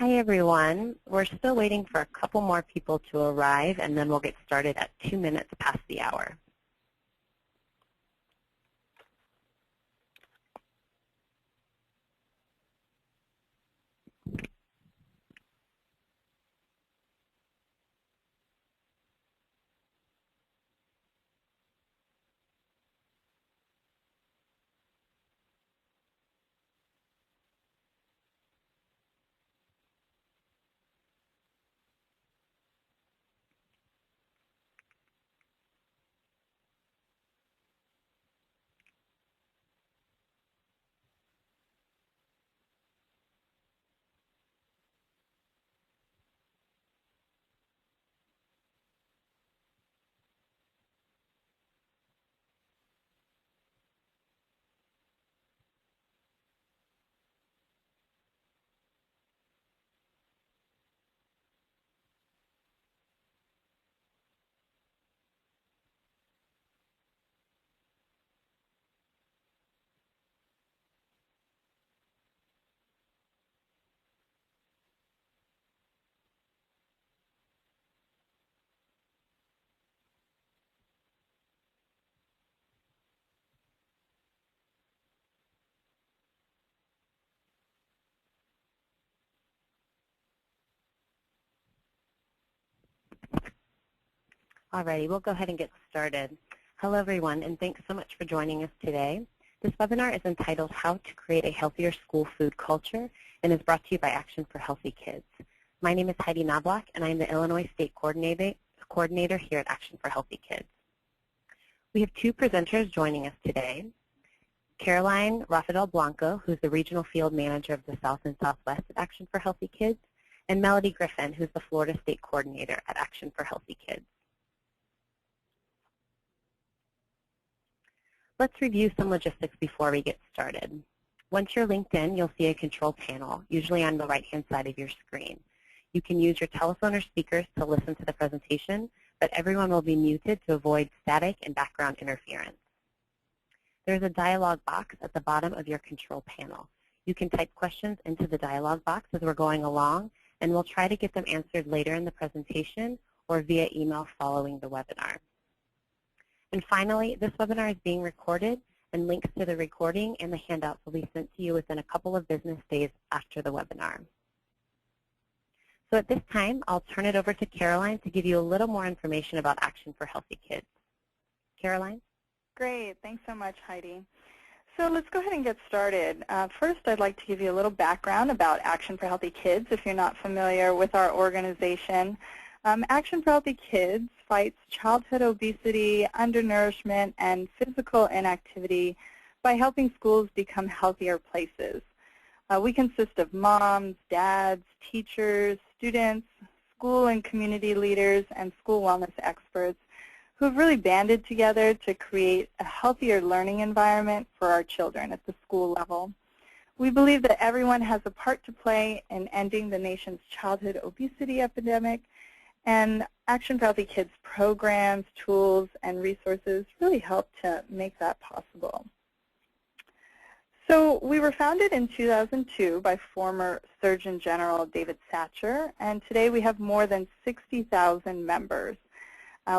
Hi, everyone. We're still waiting for a couple more people to arrive, and then we'll get started at 2 minutes past the hour. Alrighty, we'll go ahead and get started. Hello, everyone, and thanks so much for joining us today. This webinar is entitled How to Create a Healthier School Food Culture and is brought to you by Action for Healthy Kids. My name is Heidi Knobloch, and I am the Illinois State Coordinator here at Action for Healthy Kids. We have two presenters joining us today. Caroline Rafael Blanco, who's the Regional Field Manager of the South and Southwest at Action for Healthy Kids, and Melody Griffin, who's the Florida State Coordinator at Action for Healthy Kids. Let's review some logistics before we get started. Once you're linked in, you'll see a control panel, usually on the right-hand side of your screen. You can use your telephone or speakers to listen to the presentation, but everyone will be muted to avoid static and background interference. There's a dialog box at the bottom of your control panel. You can type questions into the dialog box as we're going along, and we'll try to get them answered later in the presentation or via email following the webinar. And finally, this webinar is being recorded, and links to the recording and the handouts will be sent to you within a couple of business days after the webinar. So at this time, I'll turn it over to Caroline to give you a little more information about Action for Healthy Kids. Caroline? Great. Thanks so much, Heidi. So let's go ahead and get started. First, I'd like to give you a little background about Action for Healthy Kids if you're not familiar with our organization. Action for Healthy Kids fights childhood obesity, undernourishment, and physical inactivity by helping schools become healthier places. We consist of moms, dads, teachers, students, school and community leaders, and school wellness experts who have really banded together to create a healthier learning environment for our children at the school level. We believe that everyone has a part to play in ending the nation's childhood obesity epidemic, and Action for Healthy Kids programs, tools, and resources really help to make that possible. So we were founded in 2002 by former Surgeon General David Satcher, and today we have more than 60,000 members.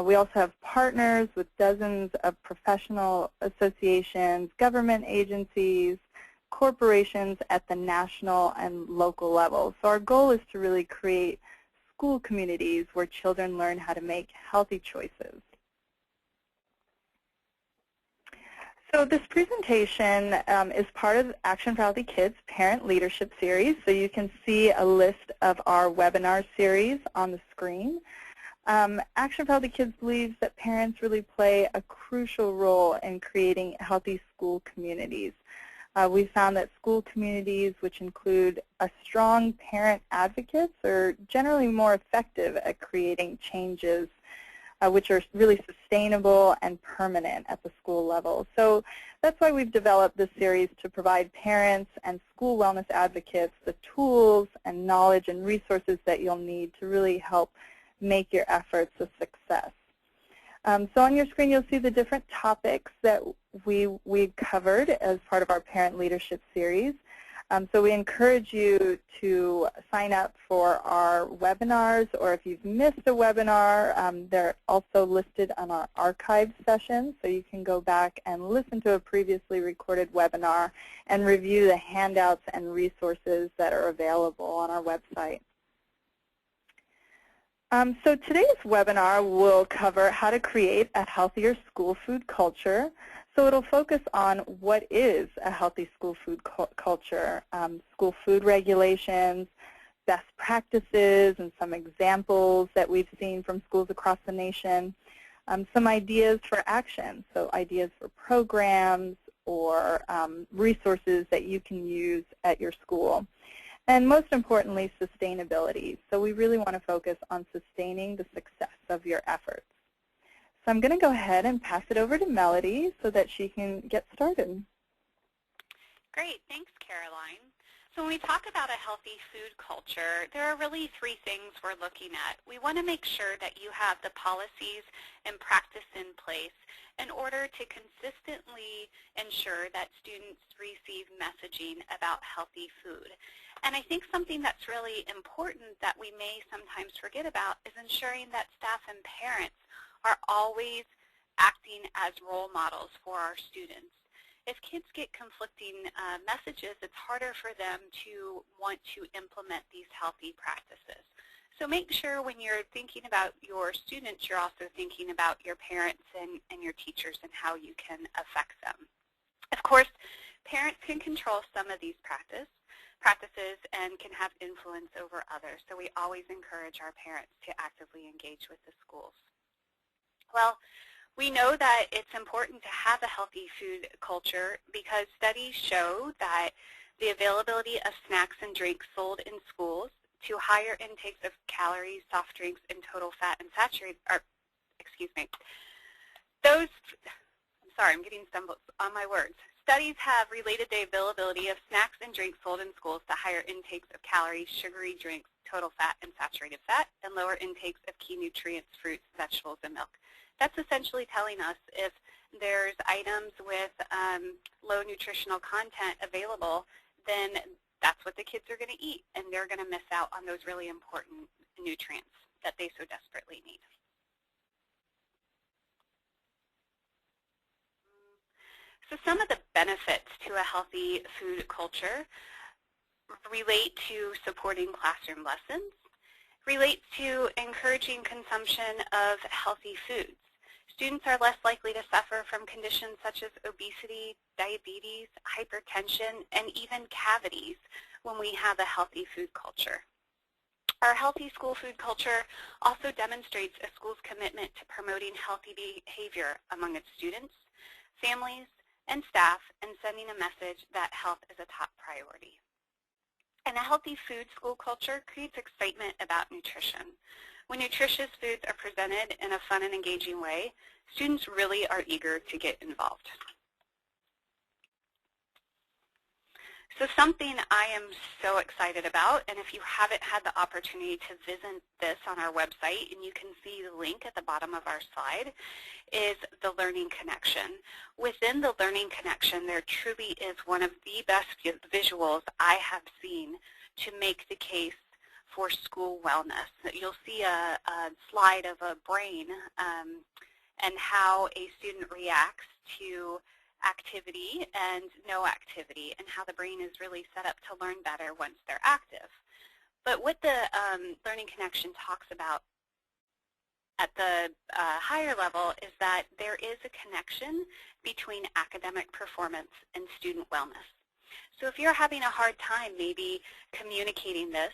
We also have partners with dozens of professional associations, government agencies, corporations at the national and local level. So our goal is to really create school communities where children learn how to make healthy choices. So this presentation is part of Action for Healthy Kids Parent Leadership Series. So you can see a list of our webinar series on the screen. Action for Healthy Kids believes that parents really play a crucial role in creating healthy school communities. We found that school communities, which include a strong parent advocates, are generally more effective at creating changes which are really sustainable and permanent at the school level. So that's why we've developed this series to provide parents and school wellness advocates the tools and knowledge and resources that you'll need to really help make your efforts a success. So on your screen, you'll see the different topics that we covered as part of our Parent Leadership Series. So we encourage you to sign up for our webinars, or if you've missed a webinar, they're also listed on our archived sessions, so you can go back and listen to a previously recorded webinar and review the handouts and resources that are available on our website. So today's webinar will cover how to create a healthier school food culture. So it'll focus on what is a healthy school food culture, school food regulations, best practices, and some examples that we've seen from schools across the nation, some ideas for action, so ideas for programs or resources that you can use at your school. And most importantly, sustainability. So we really want to focus on sustaining the success of your efforts. So I'm going to go ahead and pass it over to Melody so that she can get started. Great. Thanks, Caroline. So when we talk about a healthy food culture, there are really three things we're looking at. We want to make sure that you have the policies and practice in place in order to consistently ensure that students receive messaging about healthy food. And I think something that's really important that we may sometimes forget about is ensuring that staff and parents are always acting as role models for our students. If kids get conflicting messages, it's harder for them to want to implement these healthy practices. So make sure when you're thinking about your students, you're also thinking about your parents and your teachers and how you can affect them. Of course, parents can control some of these practices and can have influence over others. So we always encourage our parents to actively engage with the schools. Well, we know that it's important to have a healthy food culture because studies show that the availability of snacks and drinks sold in schools to higher intakes of calories, soft drinks, and total fat and saturated, I'm getting stumbled on my words. Studies have related the availability of snacks and drinks sold in schools to higher intakes of calories, sugary drinks, total fat and saturated fat, and lower intakes of key nutrients, fruits, vegetables, and milk. That's essentially telling us if there's items with low nutritional content available, then that's what the kids are going to eat, and they're going to miss out on those really important nutrients that they so desperately need. So some of the benefits to a healthy food culture relate to supporting classroom lessons, relates to encouraging consumption of healthy foods. Students are less likely to suffer from conditions such as obesity, diabetes, hypertension, and even cavities when we have a healthy food culture. Our healthy school food culture also demonstrates a school's commitment to promoting healthy behavior among its students, families, and staff, and sending a message that health is a top priority. And a healthy food school culture creates excitement about nutrition. When nutritious foods are presented in a fun and engaging way, students really are eager to get involved. So something I am so excited about, and if you haven't had the opportunity to visit this on our website, and you can see the link at the bottom of our slide, is the Learning Connection. Within the Learning Connection, there truly is one of the best visuals I have seen to make the case for school wellness. You'll see a slide of a brain and how a student reacts to activity and no activity, and how the brain is really set up to learn better once they're active. But what the Learning Connection talks about at the higher level is that there is a connection between academic performance and student wellness. So if you're having a hard time maybe communicating this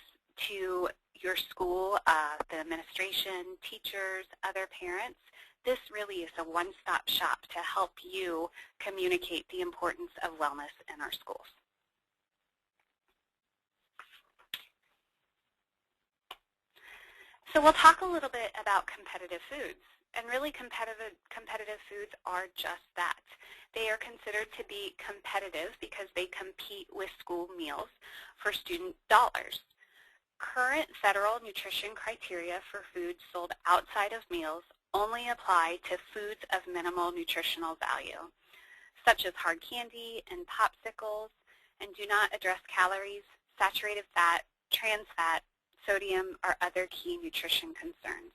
to your school, the administration, teachers, other parents, this really is a one-stop shop to help you communicate the importance of wellness in our schools. So we'll talk a little bit about competitive foods. And really competitive foods are just that. They are considered to be competitive because they compete with school meals for student dollars. Current federal nutrition criteria for foods sold outside of meals only apply to foods of minimal nutritional value, such as hard candy and popsicles, and do not address calories, saturated fat, trans fat, sodium, or other key nutrition concerns.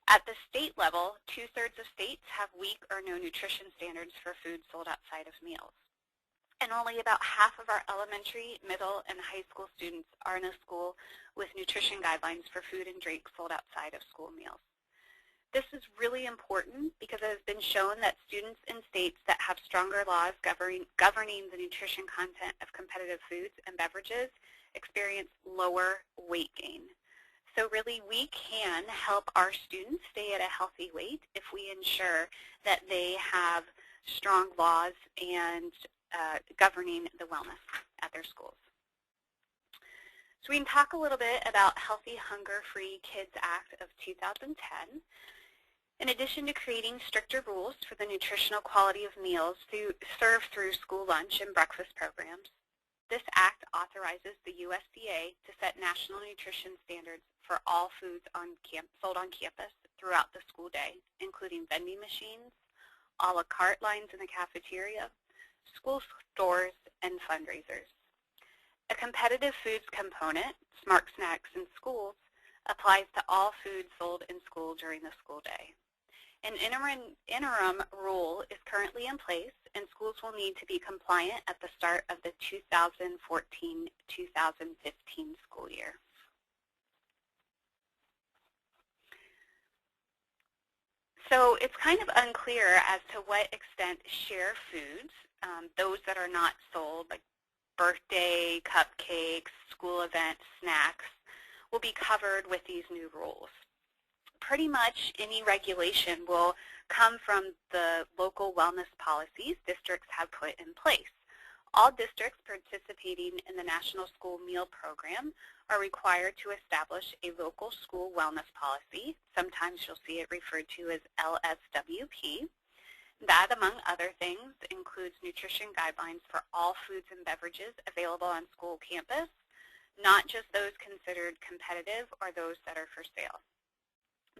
At the state level, 2/3 of states have weak or no nutrition standards for food sold outside of meals. And only about half of our elementary, middle, and high school students are in a school with nutrition guidelines for food and drink sold outside of school meals. This is really important because it has been shown that students in states that have stronger laws governing the nutrition content of competitive foods and beverages experience lower weight gain. So really, we can help our students stay at a healthy weight if we ensure that they have strong laws and governing the wellness at their schools. So we can talk a little bit about Healthy Hunger-Free Kids Act of 2010. In addition to creating stricter rules for the nutritional quality of meals served through school lunch and breakfast programs, this act authorizes the USDA to set national nutrition standards for all foods sold on campus throughout the school day, including vending machines, a la carte lines in the cafeteria, school stores, and fundraisers. A competitive foods component, Smart Snacks in schools, applies to all foods sold in school during the school day. An interim rule is currently in place, and schools will need to be compliant at the start of the 2014-2015 school year. So it's kind of unclear as to what extent share foods, those that are not sold, like birthday, cupcakes, school events, snacks, will be covered with these new rules. Pretty much any regulation will come from the local wellness policies districts have put in place. All districts participating in the National School Meal Program are required to establish a local school wellness policy. Sometimes you'll see it referred to as LSWP. That, among other things, includes nutrition guidelines for all foods and beverages available on school campus, not just those considered competitive or those that are for sale.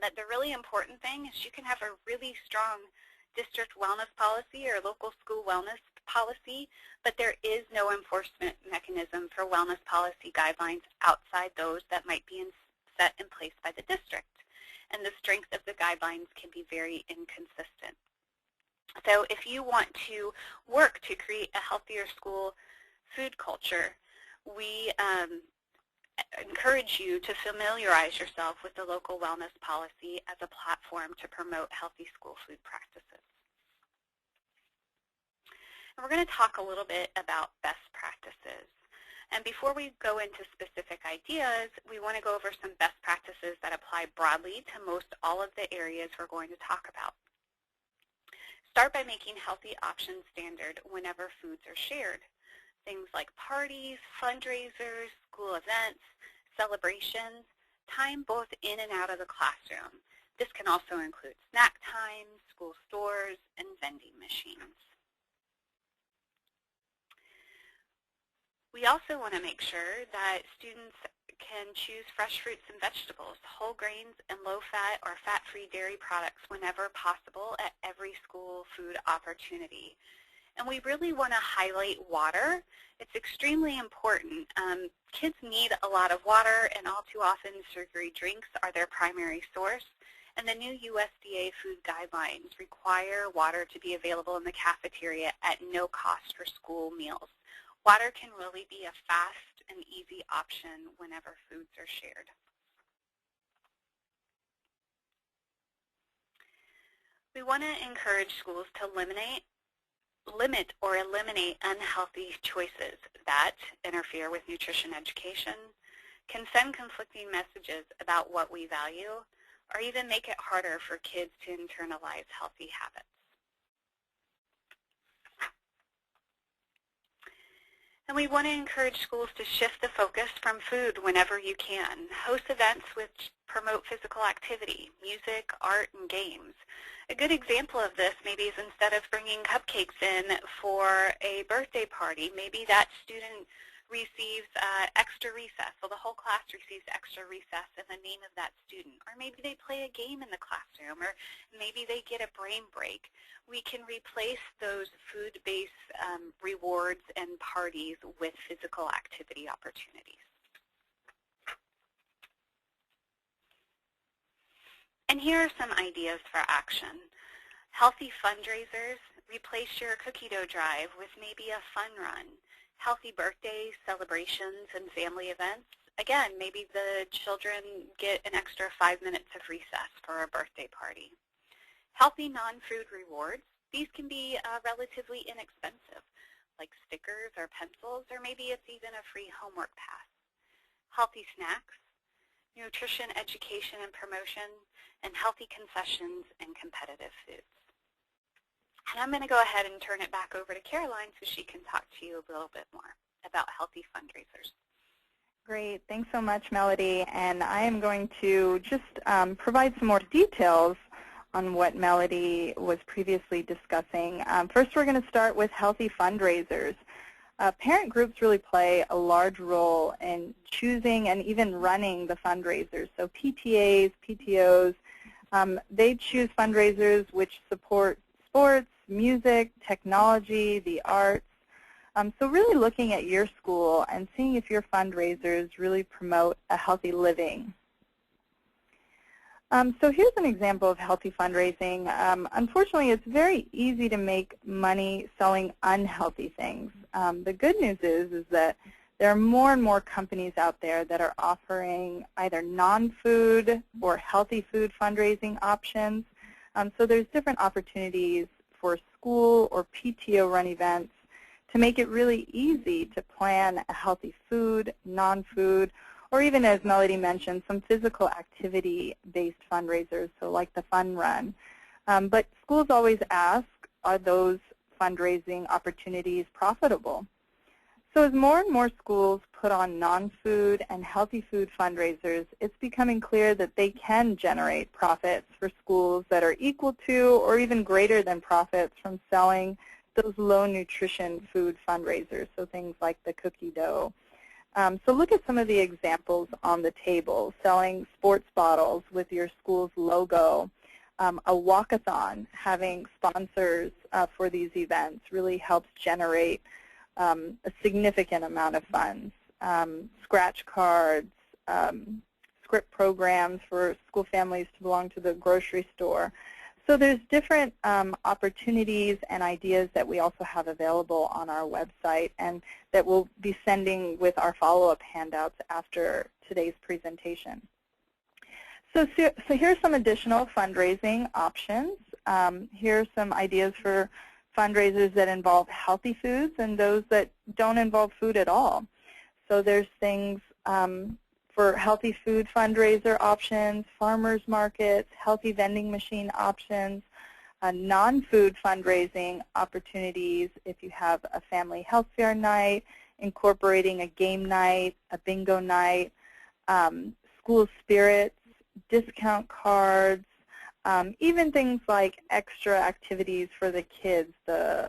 But the really important thing is you can have a really strong district wellness policy or local school wellness policy, but there is no enforcement mechanism for wellness policy guidelines outside those that might be set in place by the district. And the strength of the guidelines can be very inconsistent. So if you want to work to create a healthier school food culture, we encourage you to familiarize yourself with the local wellness policy as a platform to promote healthy school food practices. And we're going to talk a little bit about best practices. And before we go into specific ideas, we want to go over some best practices that apply broadly to most all of the areas we're going to talk about. Start by making healthy options standard whenever foods are shared. Things like parties, fundraisers, school events, celebrations, time both in and out of the classroom. This can also include snack time, school stores, and vending machines. We also want to make sure that students can choose fresh fruits and vegetables, whole grains, and low-fat or fat-free dairy products whenever possible at every school food opportunity. And we really want to highlight water. It's extremely important. Kids need a lot of water, and all too often sugary drinks are their primary source. And the new USDA food guidelines require water to be available in the cafeteria at no cost for school meals. Water can really be a fast and easy option whenever foods are shared. We want to encourage schools to limit or eliminate unhealthy choices that interfere with nutrition education, can send conflicting messages about what we value, or even make it harder for kids to internalize healthy habits. And we want to encourage schools to shift the focus from food whenever you can. Host events which promote physical activity, music, art, and games. A good example of this maybe is instead of bringing cupcakes in for a birthday party, maybe that student receives extra recess. So the whole class receives extra recess in the name of that student. Or maybe they play a game in the classroom, or maybe they get a brain break. We can replace those food-based rewards and parties with physical activity opportunities. And here are some ideas for action. Healthy fundraisers, replace your cookie dough drive with maybe a fun run. Healthy birthday celebrations and family events. Again, maybe the children get an extra 5 minutes of recess for a birthday party. Healthy non-food rewards. These can be relatively inexpensive, like stickers or pencils, or maybe it's even a free homework pass. Healthy snacks, nutrition, education, and promotion, and healthy concessions and competitive foods. And I'm going to go ahead and turn it back over to Caroline so she can talk to you a little bit more about healthy fundraisers. Great. Thanks so much, Melody. And I am going to just provide some more details on what Melody was previously discussing. First, we're going to start with healthy fundraisers. Parent groups really play a large role in choosing and even running the fundraisers. So PTAs, PTOs, they choose fundraisers which support sports, music, technology, the arts. So really looking at your school and seeing if your fundraisers really promote a healthy living. So here's an example of healthy fundraising. Unfortunately, it's very easy to make money selling unhealthy things. The good news is that there are more and more companies out there that are offering either non-food or healthy food fundraising options. So there's different opportunities for school or PTO-run events to make it really easy to plan a healthy food, non-food, or even, as Melody mentioned, some physical activity-based fundraisers, so like the Fun Run. But schools always ask, are those fundraising opportunities profitable? So as more and more schools put on non-food and healthy food fundraisers, it's becoming clear that they can generate profits for schools that are equal to or even greater than profits from selling those low-nutrition food fundraisers, so things like the cookie dough. So look at some of the examples on the table. Selling sports bottles with your school's logo, a walkathon, having sponsors for these events really helps generate a significant amount of funds. Scratch cards, script programs for school families to belong to the grocery store. So there's different opportunities and ideas that we also have available on our website and that we'll be sending with our follow-up handouts after today's presentation. So here's some additional fundraising options. Here are some ideas for fundraisers that involve healthy foods and those that don't involve food at all. So there's things for healthy food fundraiser options, farmers markets, healthy vending machine options, non-food fundraising opportunities if you have a family health fair night, incorporating a game night, a bingo night, school spirits, discount cards, even things like extra activities for the kids. The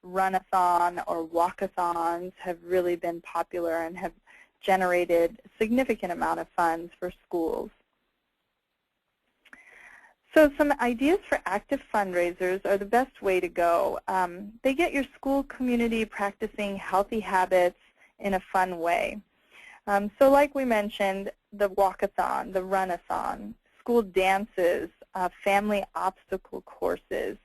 run-a-thon or walk-a-thons have really been popular and have generated a significant amount of funds for schools. So some ideas for active fundraisers are the best way to go. They get your school community practicing healthy habits in a fun way. So like we mentioned, the walk-a-thon, the run-a-thon, school dances, family obstacle courses,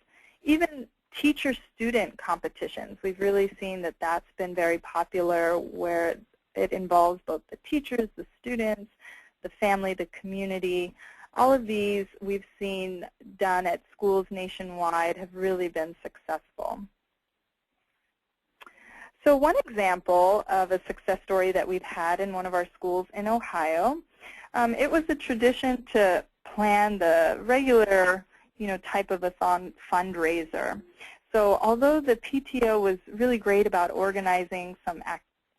even teacher-student competitions. We've really seen that that's been very popular, where it involves both the teachers, the students, the family, the community. All of these we've seen done at schools nationwide have really been successful. So one example of a success story that we've had in one of our schools in Ohio, it was a tradition to plan the regular, type of a fundraiser. So although the PTO was really great about organizing some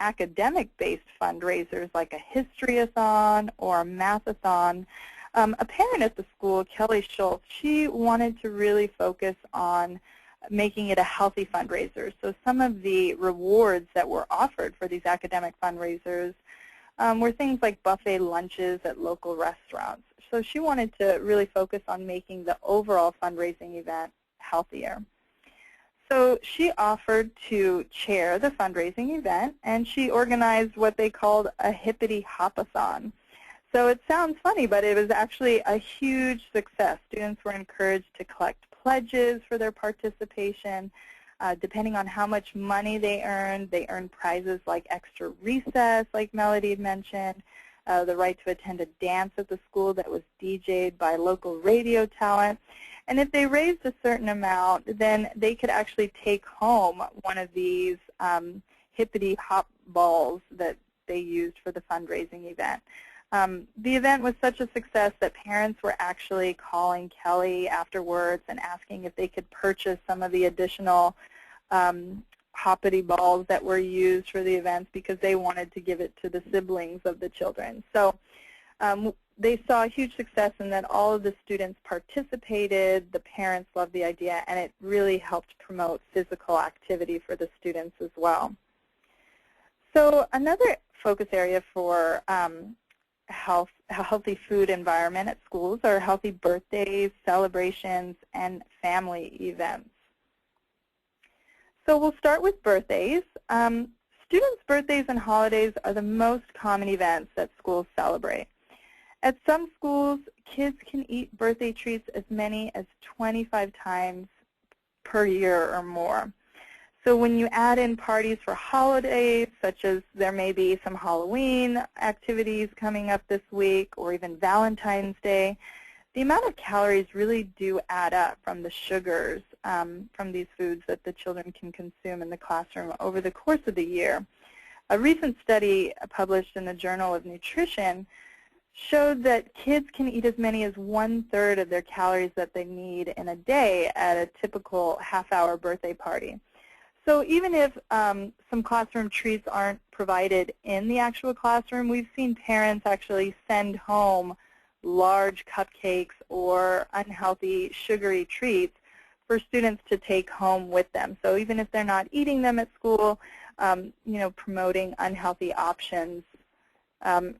academic-based fundraisers like a history-a-thon or a math-a-thon, a parent at the school, Kelly Schultz, she wanted to really focus on making it a healthy fundraiser. So some of the rewards that were offered for these academic fundraisers were things like buffet lunches at local restaurants. So she wanted to really focus on making the overall fundraising event healthier. So she offered to chair the fundraising event, and she organized what they called a hippity hopathon. So it sounds funny, but it was actually a huge success. Students were encouraged to collect pledges for their participation. Depending on how much money they earned prizes like extra recess, like Melody had mentioned, the right to attend a dance at the school that was DJ'd by local radio talent. And if they raised a certain amount, then they could actually take home one of these hippity hop balls that they used for the fundraising event. The event was such a success that parents were actually calling Kelly afterwards and asking if they could purchase some of the additional hoppity balls that were used for the events because they wanted to give it to the siblings of the children. So they saw a huge success in that all of the students participated, the parents loved the idea, and it really helped promote physical activity for the students as well. So another focus area for a healthy food environment at schools are healthy birthdays, celebrations, and family events. So we'll start with birthdays. Students' birthdays and holidays are the most common events that schools celebrate. At some schools, kids can eat birthday treats as many as 25 times per year or more. So when you add in parties for holidays, such as there may be some Halloween activities coming up this week or even Valentine's Day, the amount of calories really do add up from the sugars from these foods that the children can consume in the classroom over the course of the year. A recent study published in the Journal of Nutrition showed that kids can eat as many as 1/3 of their calories that they need in a day at a typical half-hour birthday party. So even if some classroom treats aren't provided in the actual classroom, we've seen parents actually send home large cupcakes or unhealthy sugary treats for students to take home with them. So even if they're not eating them at school, promoting unhealthy options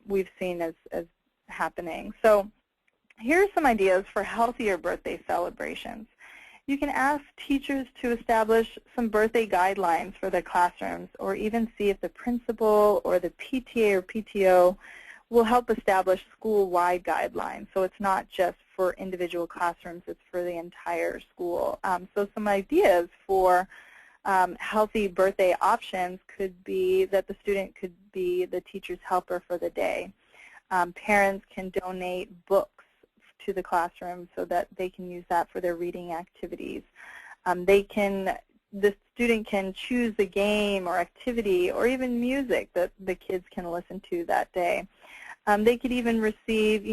we've seen as happening. So here are some ideas for healthier birthday celebrations. You can ask teachers to establish some birthday guidelines for their classrooms, or even see if the principal or the PTA or PTO will help establish school-wide guidelines. So it's not just for individual classrooms, it's for the entire school. So some ideas for healthy birthday options could be that the student could be the teacher's helper for the day. Parents can donate books to the classroom so that they can use that for their reading activities. The student can choose a game or activity or even music that the kids can listen to that day. They could even receive,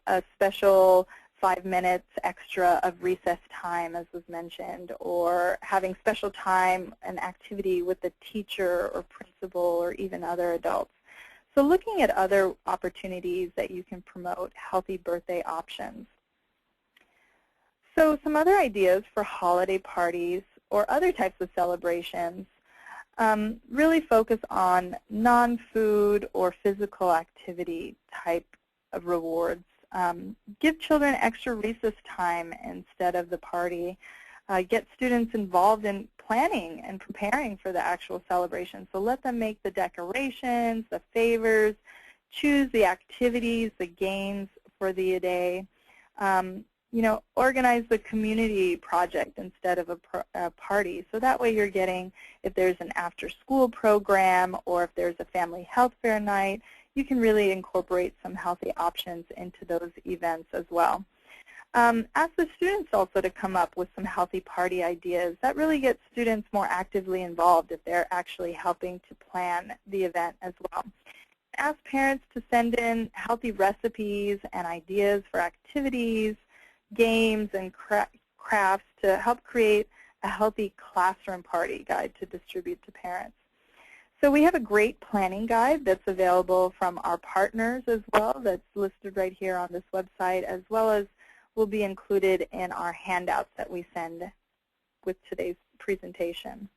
a special 5 minutes extra of recess time, as was mentioned, or having special time and activity with the teacher or principal or even other adults. So looking at other opportunities that you can promote healthy birthday options. So some other ideas for holiday parties or other types of celebrations really focus on non-food or physical activity type of rewards. Give children extra recess time instead of the party. Get students involved in planning and preparing for the actual celebration. So let them make the decorations, the favors, choose the activities, the games for the day. Organize the community project instead of a party. So that way you're getting, if there's an after-school program or if there's a family health fair night, you can really incorporate some healthy options into those events as well. Ask the students also to come up with some healthy party ideas. That really gets students more actively involved if they're actually helping to plan the event as well. Ask parents to send in healthy recipes and ideas for activities, games, and crafts to help create a healthy classroom party guide to distribute to parents. So we have a great planning guide that's available from our partners as well, that's listed right here on this website, as well as will be included in our handouts that we send with today's presentation.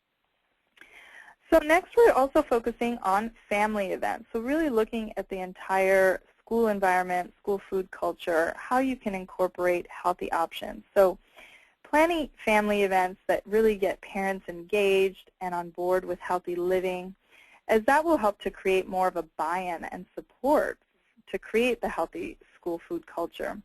So next we're also focusing on family events. So really looking at the entire school environment, school food culture, how you can incorporate healthy options. So planning family events that really get parents engaged and on board with healthy living, as that will help to create more of a buy-in and support to create the healthy school food culture.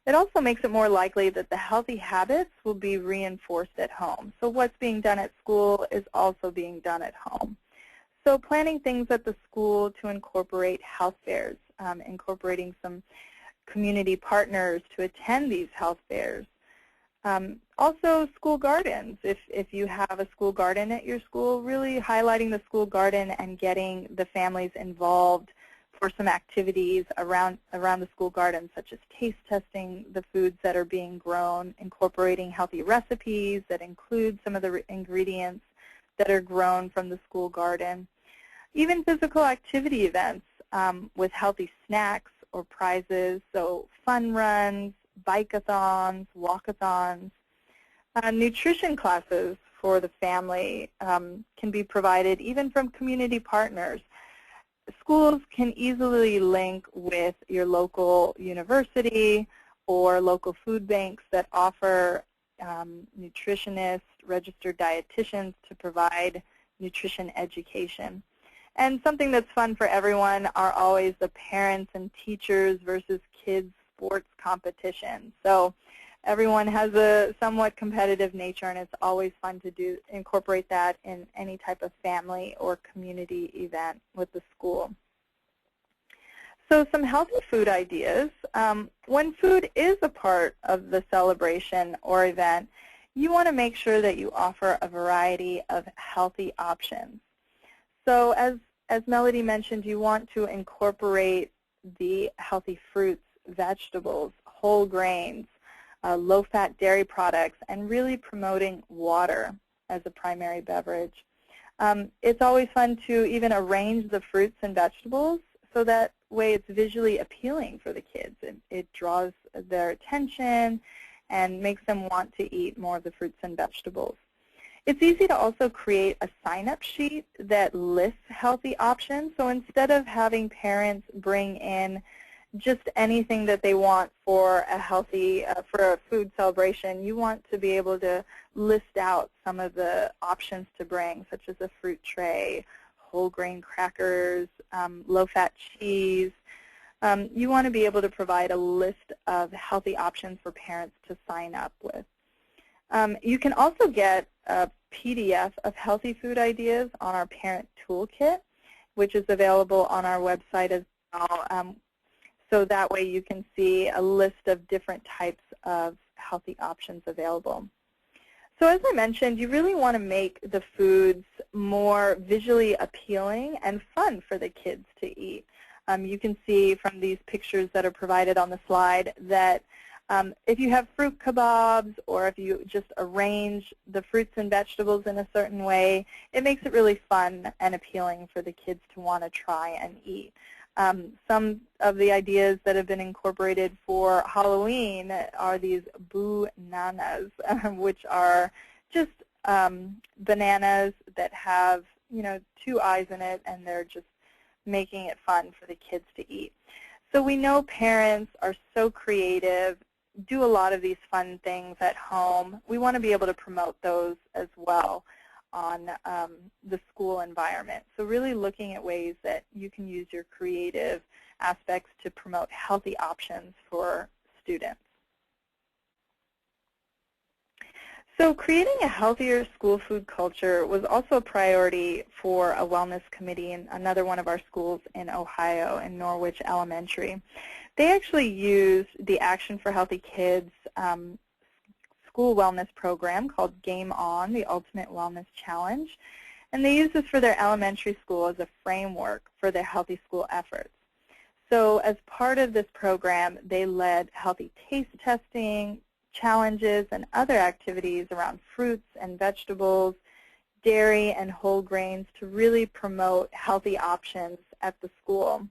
It also makes it more likely that the healthy habits will be reinforced at home. So what's being done at school is also being done at home. So planning things at the school to incorporate health fairs, incorporating some community partners to attend these health fairs. Also school gardens. If you have a school garden at your school, really highlighting the school garden and getting the families involved for some activities around the school garden, such as taste testing the foods that are being grown, incorporating healthy recipes that include some of the ingredients that are grown from the school garden. Even physical activity events with healthy snacks or prizes, so fun runs, bike-a-thons, walk-a-thons. Nutrition classes for the family can be provided even from community partners. Schools can easily link with your local university or local food banks that offer nutritionists, registered dietitians to provide nutrition education. And something that's fun for everyone are always the parents and teachers versus kids sports competition. So everyone has a somewhat competitive nature, and it's always fun to incorporate that in any type of family or community event with the school. So some healthy food ideas. When food is a part of the celebration or event, you want to make sure that you offer a variety of healthy options. So as Melody mentioned, you want to incorporate the healthy fruits, vegetables, whole grains, low-fat dairy products, and really promoting water as a primary beverage. It's always fun to even arrange the fruits and vegetables so that way it's visually appealing for the kids. It draws their attention and makes them want to eat more of the fruits and vegetables. It's easy to also create a sign-up sheet that lists healthy options. So instead of having parents bring in just anything that they want for a healthy, for a food celebration, you want to be able to list out some of the options to bring, such as a fruit tray, whole grain crackers, low-fat cheese. You want to be able to provide a list of healthy options for parents to sign up with. You can also get a PDF of healthy food ideas on our parent toolkit, which is available on our website as well. So that way you can see a list of different types of healthy options available. So as I mentioned, you really want to make the foods more visually appealing and fun for the kids to eat. You can see from these pictures that are provided on the slide that if you have fruit kebabs or if you just arrange the fruits and vegetables in a certain way, it makes it really fun and appealing for the kids to want to try and eat. Some of the ideas that have been incorporated for Halloween are these boo-nanas, which are just bananas that have, 2 eyes in it, and they're just making it fun for the kids to eat. So we know parents are so creative, do a lot of these fun things at home. We want to be able to promote those as well on the school environment. So really looking at ways that you can use your creative aspects to promote healthy options for students. So creating a healthier school food culture was also a priority for a wellness committee in another one of our schools in Ohio, in Norwich Elementary. They actually used the Action for Healthy Kids school wellness program called Game On, the Ultimate Wellness Challenge. And they use this for their elementary school as a framework for their healthy school efforts. So as part of this program, they led healthy taste testing, challenges, and other activities around fruits and vegetables, dairy, and whole grains to really promote healthy options at the school.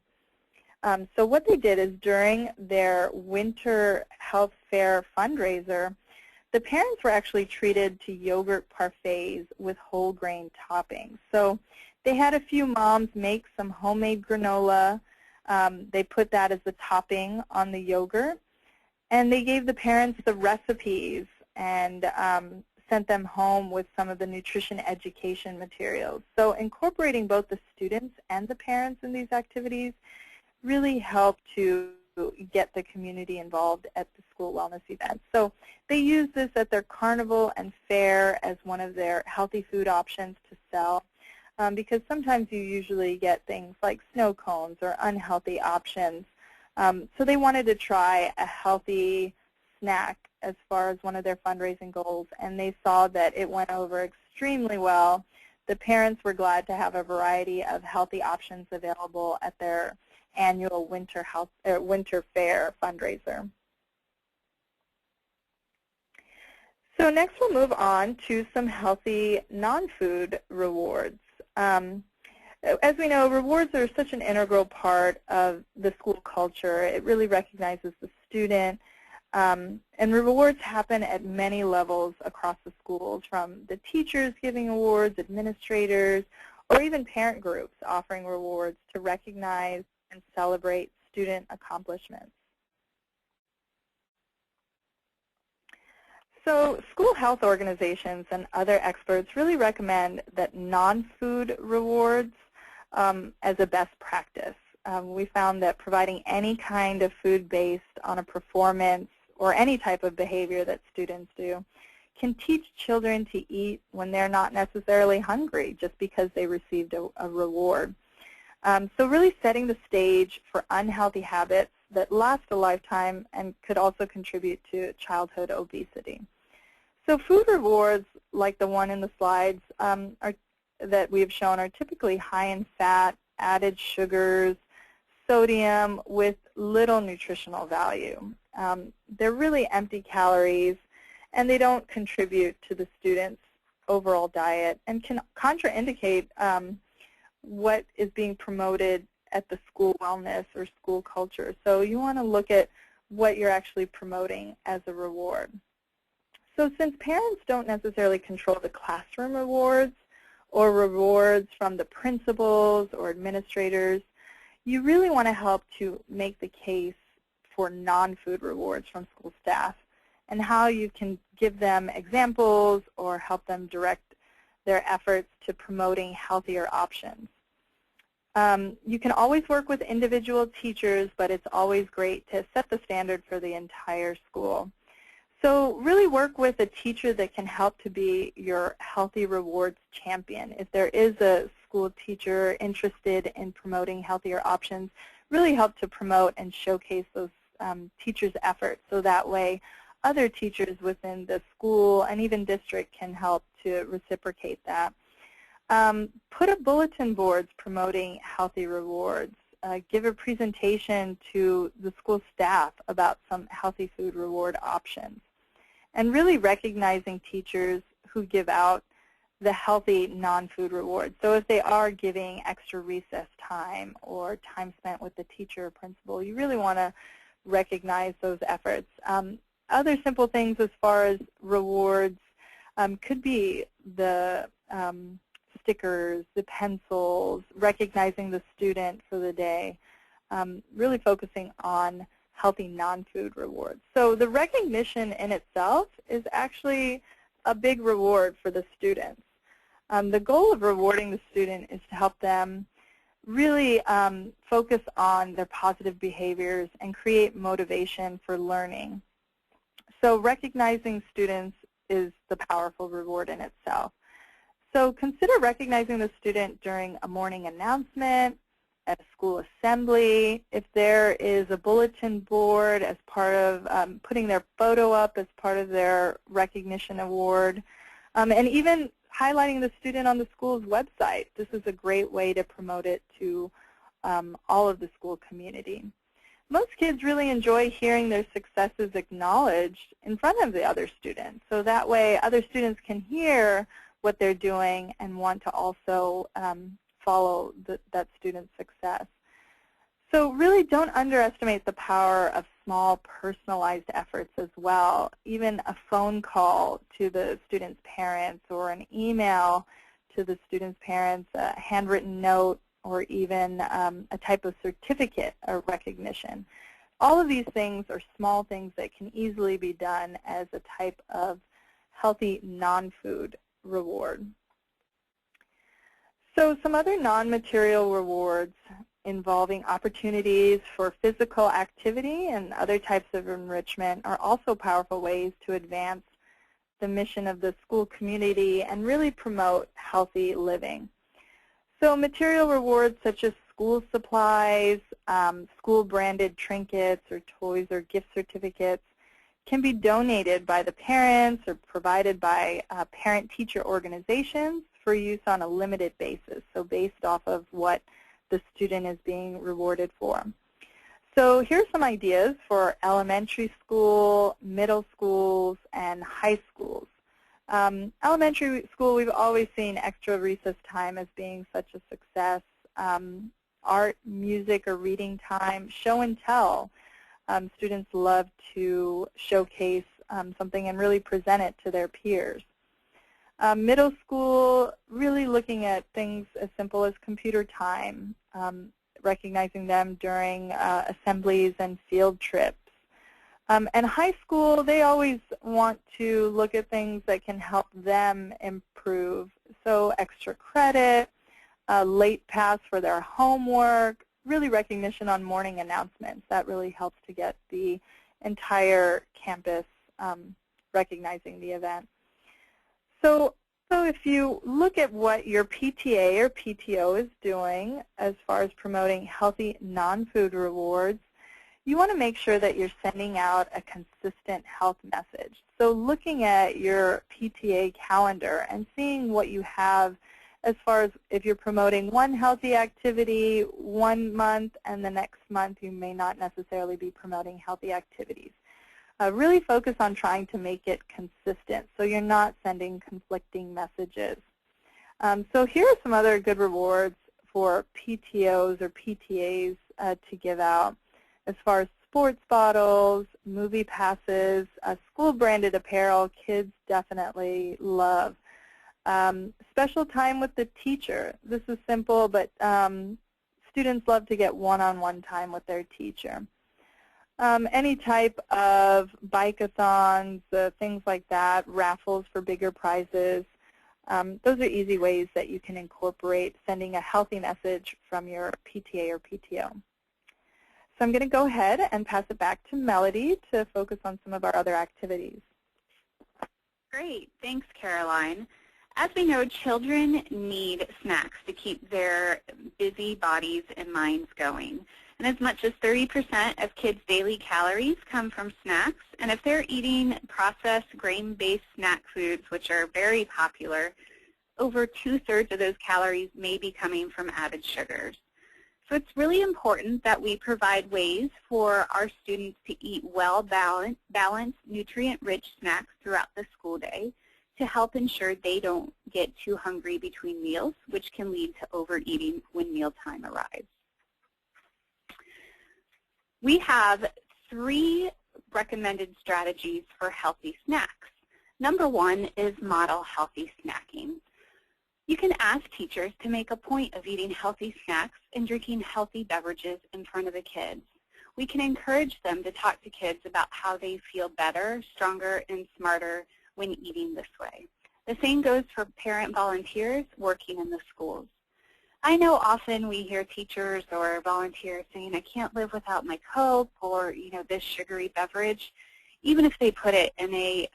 So what they did is during their winter health fair fundraiser, the parents were actually treated to yogurt parfaits with whole grain toppings. So they had a few moms make some homemade granola. They put that as the topping on the yogurt, and they gave the parents the recipes and sent them home with some of the nutrition education materials. So incorporating both the students and the parents in these activities really helped to get the community involved at the school wellness events. So they use this at their carnival and fair as one of their healthy food options to sell, because sometimes you usually get things like snow cones or unhealthy options. So they wanted to try a healthy snack as far as one of their fundraising goals, and they saw that it went over extremely well. The parents were glad to have a variety of healthy options available at their annual winter fair fundraiser. So next we'll move on to some healthy non-food rewards. As we know, rewards are such an integral part of the school culture. It really recognizes the student, and rewards happen at many levels across the schools, from the teachers giving awards, administrators, or even parent groups offering rewards to recognize and celebrate student accomplishments. So school health organizations and other experts really recommend that non-food rewards as a best practice. We found that providing any kind of food based on a performance or any type of behavior that students do can teach children to eat when they're not necessarily hungry just because they received a reward. So really setting the stage for unhealthy habits that last a lifetime and could also contribute to childhood obesity. So food rewards, like the one in the slides that we have shown, are typically high in fat, added sugars, sodium with little nutritional value. They're really empty calories, and they don't contribute to the student's overall diet and can contraindicate what is being promoted at the school wellness or school culture. So you want to look at what you're actually promoting as a reward. So since parents don't necessarily control the classroom rewards or rewards from the principals or administrators, you really want to help to make the case for non-food rewards from school staff and how you can give them examples or help them direct their efforts to promoting healthier options. You can always work with individual teachers, but it's always great to set the standard for the entire school. So really work with a teacher that can help to be your healthy rewards champion. If there is a school teacher interested in promoting healthier options, really help to promote and showcase those teachers' efforts, so that way other teachers within the school and even district can help to reciprocate that. Put up bulletin boards promoting healthy rewards. Give a presentation to the school staff about some healthy food reward options. And really recognizing teachers who give out the healthy non-food rewards. So if they are giving extra recess time or time spent with the teacher or principal, you really want to recognize those efforts. Other simple things as far as rewards could be the stickers, the pencils, recognizing the student for the day, really focusing on healthy non-food rewards. So the recognition in itself is actually a big reward for the students. The goal of rewarding the student is to help them really focus on their positive behaviors and create motivation for learning. So recognizing students is the powerful reward in itself. So consider recognizing the student during a morning announcement, at a school assembly, if there is a bulletin board as part of putting their photo up as part of their recognition award, and even highlighting the student on the school's website. This is a great way to promote it to all of the school community. Most kids really enjoy hearing their successes acknowledged in front of the other students, so that way other students can hear what they're doing and want to also follow that student's success. So really don't underestimate the power of small personalized efforts as well. Even a phone call to the student's parents or an email to the student's parents, a handwritten note, or even a type of certificate or recognition. All of these things are small things that can easily be done as a type of healthy non-food reward. So some other non-material rewards involving opportunities for physical activity and other types of enrichment are also powerful ways to advance the mission of the school community and really promote healthy living. So material rewards such as school supplies, school-branded trinkets or toys or gift certificates can be donated by the parents or provided by parent-teacher organizations for use on a limited basis, so based off of what the student is being rewarded for. So here's some ideas for elementary school, middle schools, and high schools. Elementary school, we've always seen extra recess time as being such a success. Art, music, or reading time, show and tell. Students love to showcase something and really present it to their peers. Middle school, really looking at things as simple as computer time, recognizing them during assemblies and field trips. And high school, they always want to look at things that can help them improve. So extra credit, late pass for their homework, really recognition on morning announcements. That really helps to get the entire campus recognizing the event. So if you look at what your PTA or PTO is doing as far as promoting healthy non-food rewards, you want to make sure that you're sending out a consistent health message. So looking at your PTA calendar and seeing what you have as far as if you're promoting one healthy activity 1 month and the next month you may not necessarily be promoting healthy activities. Really focus on trying to make it consistent so you're not sending conflicting messages. So here are some other good rewards for PTOs or PTAs to give out as far as sports bottles, movie passes, school-branded apparel. Kids definitely love. Special time with the teacher. This is simple, but students love to get one-on-one time with their teacher. Any type of bike-a-thons, things like that, raffles for bigger prizes. Those are easy ways that you can incorporate sending a healthy message from your PTA or PTO. So I'm going to go ahead and pass it back to Melody to focus on some of our other activities. Great. Thanks, Caroline. As we know, children need snacks to keep their busy bodies and minds going. And as much as 30% of kids' daily calories come from snacks. And if they're eating processed grain-based snack foods, which are very popular, over 2/3 of those calories may be coming from added sugars. So it's really important that we provide ways for our students to eat well-balanced, nutrient-rich snacks throughout the school day to help ensure they don't get too hungry between meals, which can lead to overeating when mealtime arrives. We have 3 recommended strategies for healthy snacks. Number 1 is model healthy snacking. You can ask teachers to make a point of eating healthy snacks and drinking healthy beverages in front of the kids. We can encourage them to talk to kids about how they feel better, stronger, and smarter when eating this way. The same goes for parent volunteers working in the schools. I know often we hear teachers or volunteers saying, I can't live without my Coke or, this sugary beverage, even if they put it in a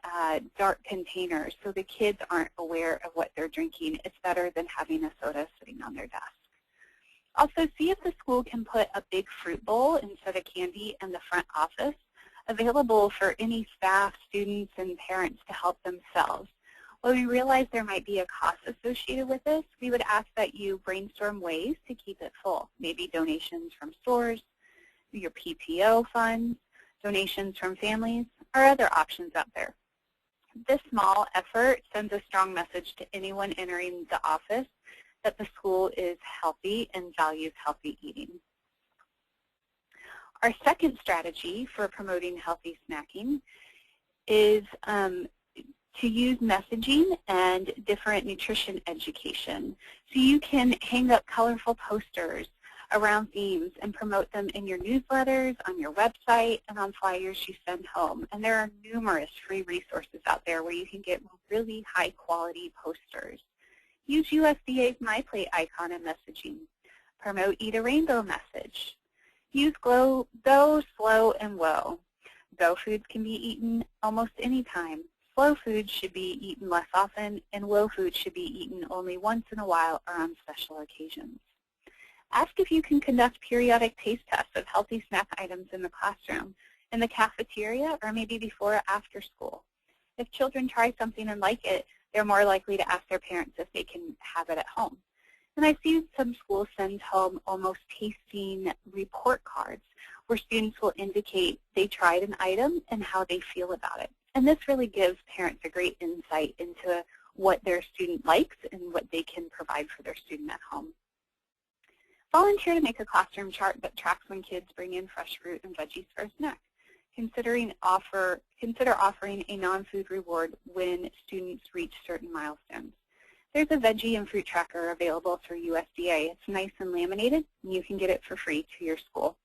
dark container so the kids aren't aware of what they're drinking. It's better than having a soda sitting on their desk. Also, see if the school can put a big fruit bowl instead of candy in the front office, available for any staff, students, and parents to help themselves. While we realize there might be a cost associated with this, we would ask that you brainstorm ways to keep it full. Maybe donations from stores, your PTO funds, donations from families, or other options out there. This small effort sends a strong message to anyone entering the office that the school is healthy and values healthy eating. Our second strategy for promoting healthy snacking is to use messaging and different nutrition education. So you can hang up colorful posters around themes and promote them in your newsletters, on your website, and on flyers you send home. And there are numerous free resources out there where you can get really high quality posters. Use USDA's My Plate icon in messaging. Promote Eat a Rainbow message. Use Go, Slow, and Woe. Go foods can be eaten almost any time. Slow foods should be eaten less often, and low foods should be eaten only once in a while or on special occasions. Ask if you can conduct periodic taste tests of healthy snack items in the classroom, in the cafeteria, or maybe before or after school. If children try something and like it, they're more likely to ask their parents if they can have it at home. And I've seen some schools send home almost tasting report cards where students will indicate they tried an item and how they feel about it. And this really gives parents a great insight into what their student likes and what they can provide for their student at home. Volunteer to make a classroom chart that tracks when kids bring in fresh fruit and veggies for a snack. Consider offering a non-food reward when students reach certain milestones. There's a veggie and fruit tracker available through USDA. It's nice and laminated, and you can get it for free to your school.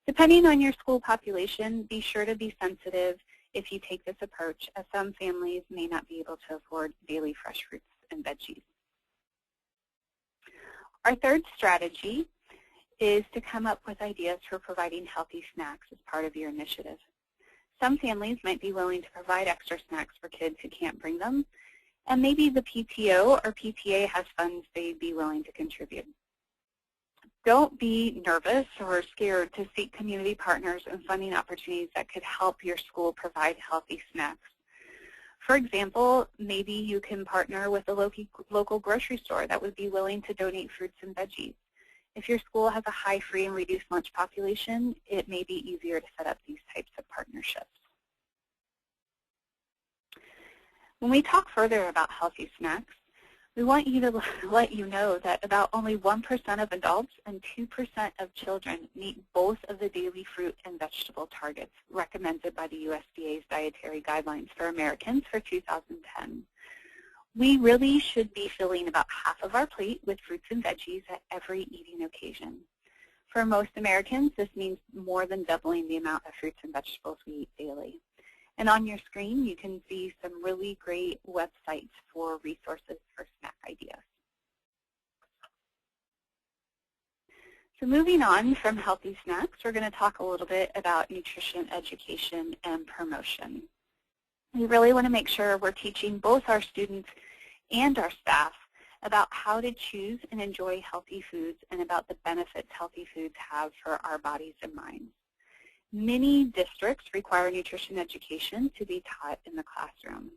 Depending on your school population, be sure to be sensitive if you take this approach, as some families may not be able to afford daily fresh fruits and veggies. Our third strategy is to come up with ideas for providing healthy snacks as part of your initiative. Some families might be willing to provide extra snacks for kids who can't bring them, and maybe the PTO or PTA has funds they'd be willing to contribute. Don't be nervous or scared to seek community partners and funding opportunities that could help your school provide healthy snacks. For example, maybe you can partner with a local grocery store that would be willing to donate fruits and veggies. If your school has a high free and reduced lunch population, it may be easier to set up these types of partnerships. When we talk further about healthy snacks, we want you to let you know that about only 1% of adults and 2% of children meet both of the daily fruit and vegetable targets recommended by the USDA's dietary guidelines for Americans for 2010. We really should be filling about half of our plate with fruits and veggies at every eating occasion. For most Americans, this means more than doubling the amount of fruits and vegetables we eat daily. And on your screen, you can see some really great websites for resources for snack ideas. So moving on from healthy snacks, we're going to talk a little bit about nutrition education and promotion. We really want to make sure we're teaching both our students and our staff about how to choose and enjoy healthy foods and about the benefits healthy foods have for our bodies and minds. Many districts require nutrition education to be taught in the classroom.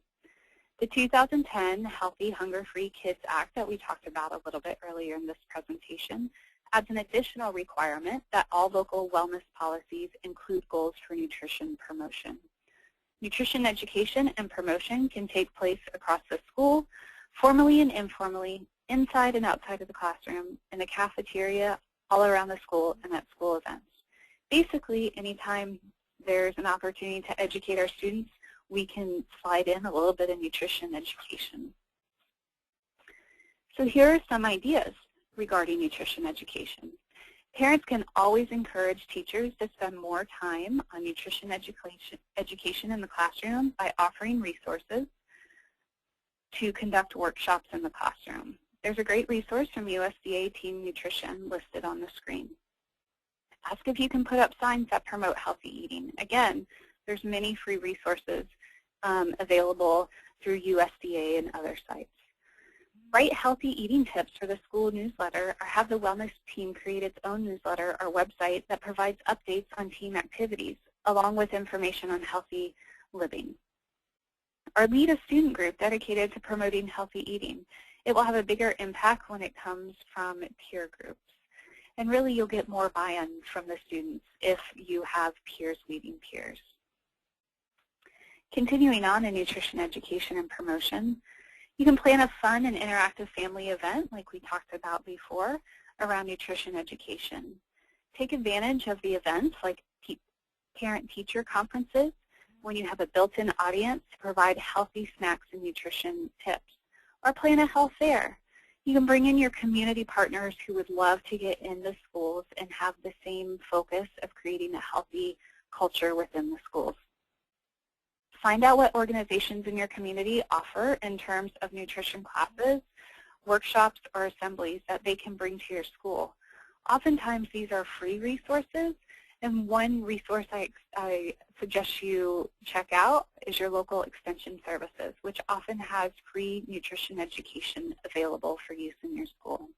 The 2010 Healthy Hunger-Free Kids Act that we talked about a little bit earlier in this presentation adds an additional requirement that all local wellness policies include goals for nutrition promotion. Nutrition education and promotion can take place across the school, formally and informally, inside and outside of the classroom, in the cafeteria, all around the school, and at school events. Basically, anytime there's an opportunity to educate our students, we can slide in a little bit of nutrition education. So here are some ideas regarding nutrition education. Parents can always encourage teachers to spend more time on nutrition education in the classroom by offering resources to conduct workshops in the classroom. There's a great resource from USDA Teen Nutrition listed on the screen. Ask if you can put up signs that promote healthy eating. Again, there's many free resources available through USDA and other sites. Write healthy eating tips for the school newsletter or have the wellness team create its own newsletter or website that provides updates on team activities along with information on healthy living. Or lead a student group dedicated to promoting healthy eating. It will have a bigger impact when it comes from peer groups. And really, you'll get more buy-in from the students if you have peers leading peers. Continuing on in nutrition education and promotion, you can plan a fun and interactive family event like we talked about before around nutrition education. take advantage of the events like parent-teacher conferences when you have a built-in audience to provide healthy snacks and nutrition tips, or plan a health fair. You can bring in your community partners who would love to get in the schools and have the same focus of creating a healthy culture within the schools. Find out what organizations in your community offer in terms of nutrition classes, workshops, or assemblies that they can bring to your school. Oftentimes these are free resources, and one resource I suggest you check out is your local extension services, which often has free nutrition education available for use in your school.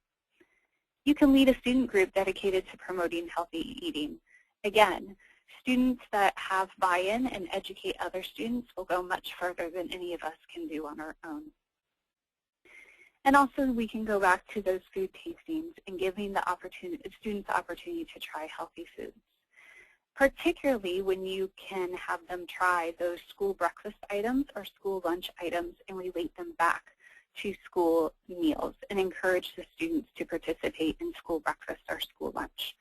You can lead a student group dedicated to promoting healthy eating. Again, students that have buy-in and educate other students will go much further than any of us can do on our own. And also we can go back to those food tastings and giving the students the opportunity to try healthy foods, particularly when you can have them try those school breakfast items or school lunch items and relate them back to school meals and encourage the students to participate in school breakfast or school lunch.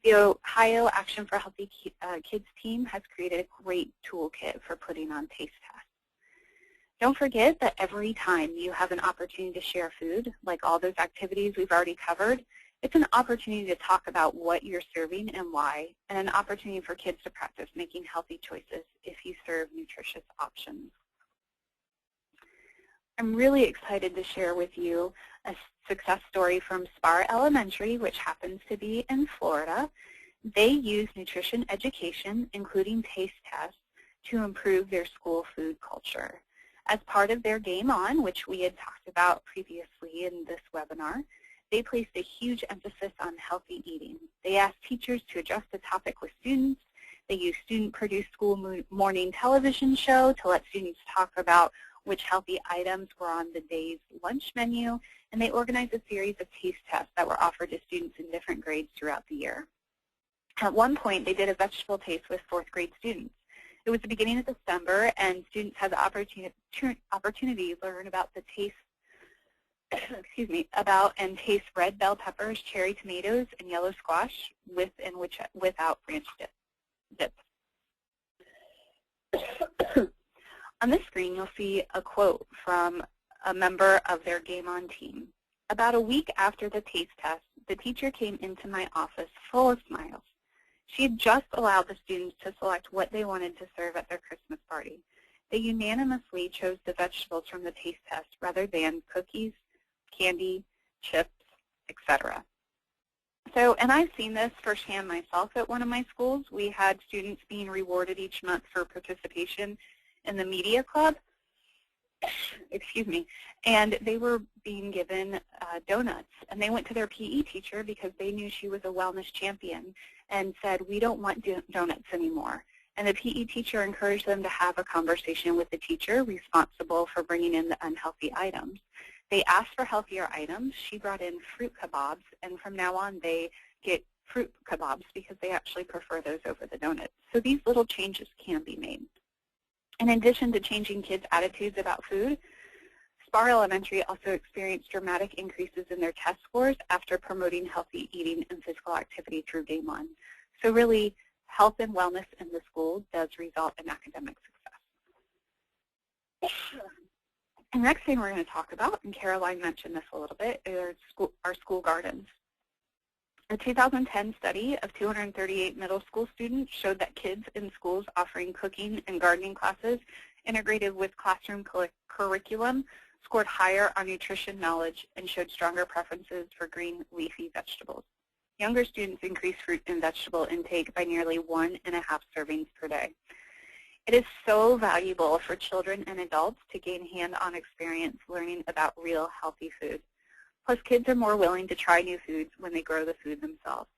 The Ohio Action for Healthy Kids team has created a great toolkit for putting on taste tests. Don't forget that every time you have an opportunity to share food, like all those activities we've already covered, it's an opportunity to talk about what you're serving and why, and an opportunity for kids to practice making healthy choices if you serve nutritious options. I'm really excited to share with you a success story from Spar Elementary, which happens to be in Florida. They use nutrition education, including taste tests, to improve their school food culture. As part of their Game On, which we had talked about previously in this webinar, they placed a huge emphasis on healthy eating. They asked teachers to address the topic with students. They used student-produced school morning television show to let students talk about which healthy items were on the day's lunch menu, and they organized a series of taste tests that were offered to students in different grades throughout the year. At one point, they did a vegetable taste with 4th grade students. It was the beginning of December, and students had the opportunity to learn about the taste, about and taste red bell peppers, cherry tomatoes, and yellow squash with and without ranch dip. On this screen, you'll see a quote from a member of their Game On team. About a week after the taste test, the teacher came into my office full of smiles. She had just allowed the students to select what they wanted to serve at their Christmas party. They unanimously chose the vegetables from the taste test rather than cookies, candy, chips, etc. So, and I've seen this firsthand myself at one of my schools. We had students being rewarded each month for participation in the media club, and they were being given donuts. And they went to their PE teacher because they knew she was a wellness champion and said, we don't want donuts anymore. And the PE teacher encouraged them to have a conversation with the teacher responsible for bringing in the unhealthy items. They asked for healthier items. She brought in fruit kebabs, and from now on they get fruit kebabs because they actually prefer those over the donuts. So these little changes can be made. In addition to changing kids' attitudes about food, Spar Elementary also experienced dramatic increases in their test scores after promoting healthy eating and physical activity through Game On. So really, health and wellness in the school does result in academic success. The next thing we're going to talk about, and Caroline mentioned this a little bit, is our school gardens. A 2010 study of 238 middle school students showed that kids in schools offering cooking and gardening classes integrated with classroom curriculum scored higher on nutrition knowledge and showed stronger preferences for green leafy vegetables. Younger students increased fruit and vegetable intake by nearly 1.5 servings per day. It is so valuable for children and adults to gain hand-on experience learning about real healthy food. Plus, kids are more willing to try new foods when they grow the food themselves.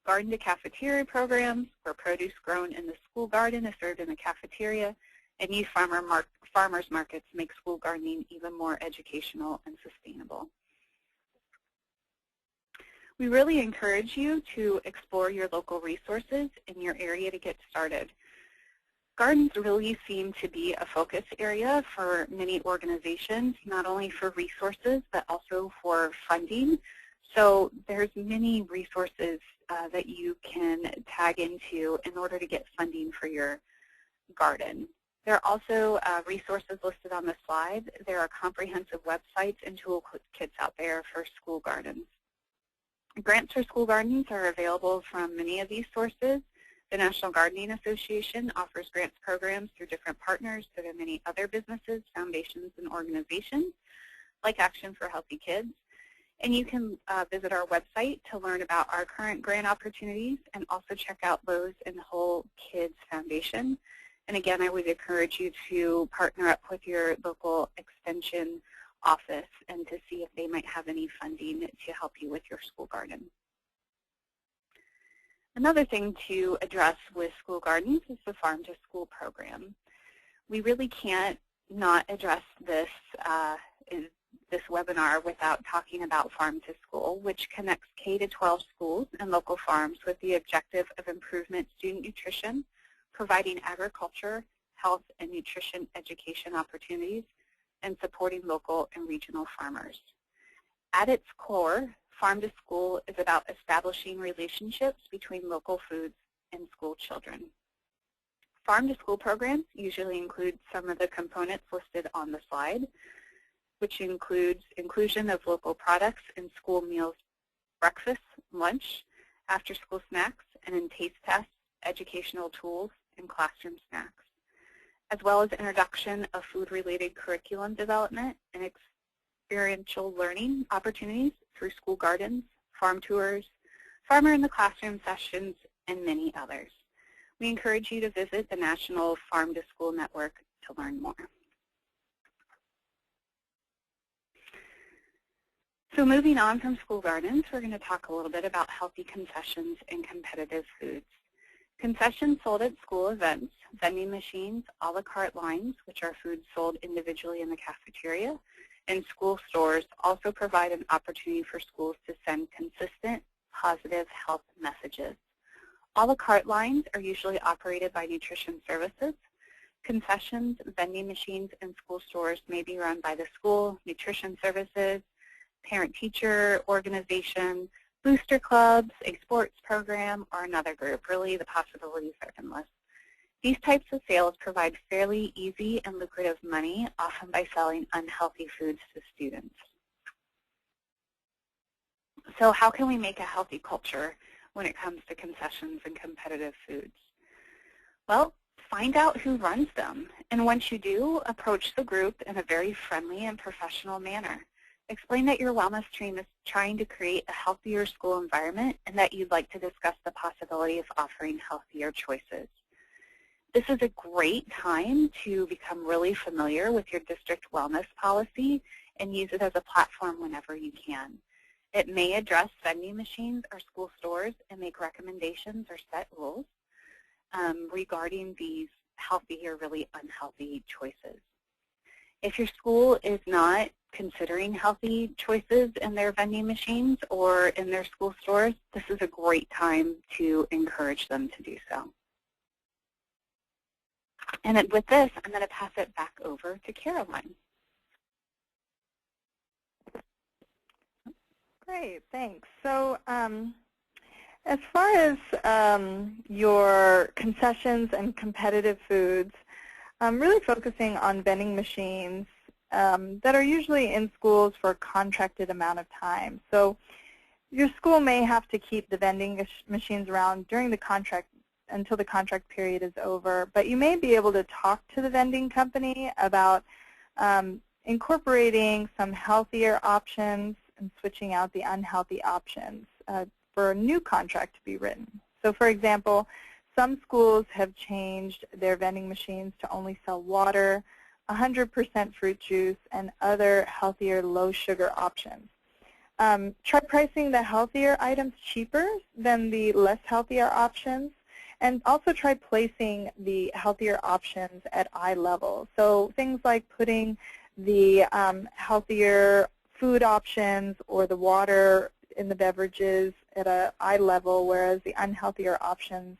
Garden to cafeteria programs, where produce grown in the school garden is served in the cafeteria, and youth farmers markets make school gardening even more educational and sustainable. We really encourage you to explore your local resources in your area to get started. Gardens really seem to be a focus area for many organizations, not only for resources, but also for funding. So there's many resources that you can tag into in order to get funding for your garden. There are also resources listed on the slide. There are comprehensive websites and toolkits out there for school gardens. Grants for school gardens are available from many of these sources. The National Gardening Association offers grants programs through different partners. There are many other businesses, foundations, and organizations like Action for Healthy Kids. And you can visit our website to learn about our current grant opportunities and also check out Lowe's and Whole Kids Foundation. And again, I would encourage you to partner up with your local extension office and to see if they might have any funding to help you with your school garden. Another thing to address with school gardens is the Farm to School program. We really can't not address this this webinar without talking about Farm to School, which connects K-12 schools and local farms with the objective of improvement student nutrition, providing agriculture, health, and nutrition education opportunities, and supporting local and regional farmers. At its core, Farm to School is about establishing relationships between local foods and school children. Farm to School programs usually include some of the components listed on the slide, which includes inclusion of local products in school meals, breakfast, lunch, after-school snacks, and in taste tests, educational tools, and classroom snacks, as well as introduction of food-related curriculum development and experiential learning opportunities through school gardens, farm tours, farmer in the classroom sessions, and many others. We encourage you to visit the National Farm to School Network to learn more. So moving on from school gardens, we're going to talk a little bit about healthy concessions and competitive foods. Concessions sold at school events, vending machines, a la carte lines, which are foods sold individually in the cafeteria, and school stores also provide an opportunity for schools to send consistent, positive health messages. A la carte lines are usually operated by nutrition services. Concessions, vending machines, and school stores may be run by the school, nutrition services, parent-teacher organization, booster clubs, a sports program, or another group. Really, the possibilities are endless. These types of sales provide fairly easy and lucrative money, often by selling unhealthy foods to students. So how can we make a healthy culture when it comes to concessions and competitive foods? Well, find out who runs them. And once you do, approach the group in a very friendly and professional manner. Explain that your wellness team is trying to create a healthier school environment and that you'd like to discuss the possibility of offering healthier choices. This is a great time to become really familiar with your district wellness policy and use it as a platform whenever you can. It may address vending machines or school stores and make recommendations or set rules regarding these healthy or really unhealthy choices. If your school is not considering healthy choices in their vending machines or in their school stores, this is a great time to encourage them to do so. And with this, I'm going to pass it back over to Caroline. Great, thanks. So as far as your concessions and competitive foods, really focusing on vending machines that are usually in schools for a contracted amount of time. So your school may have to keep the vending machines around during the contract until the contract period is over, but you may be able to talk to the vending company about incorporating some healthier options and switching out the unhealthy options for a new contract to be written. So for example, some schools have changed their vending machines to only sell water, 100% fruit juice, and other healthier low-sugar options. Try pricing the healthier items cheaper than the less healthier options, and also try placing the healthier options at eye level. So things like putting the healthier food options or the water in the beverages at an eye level, whereas the unhealthier options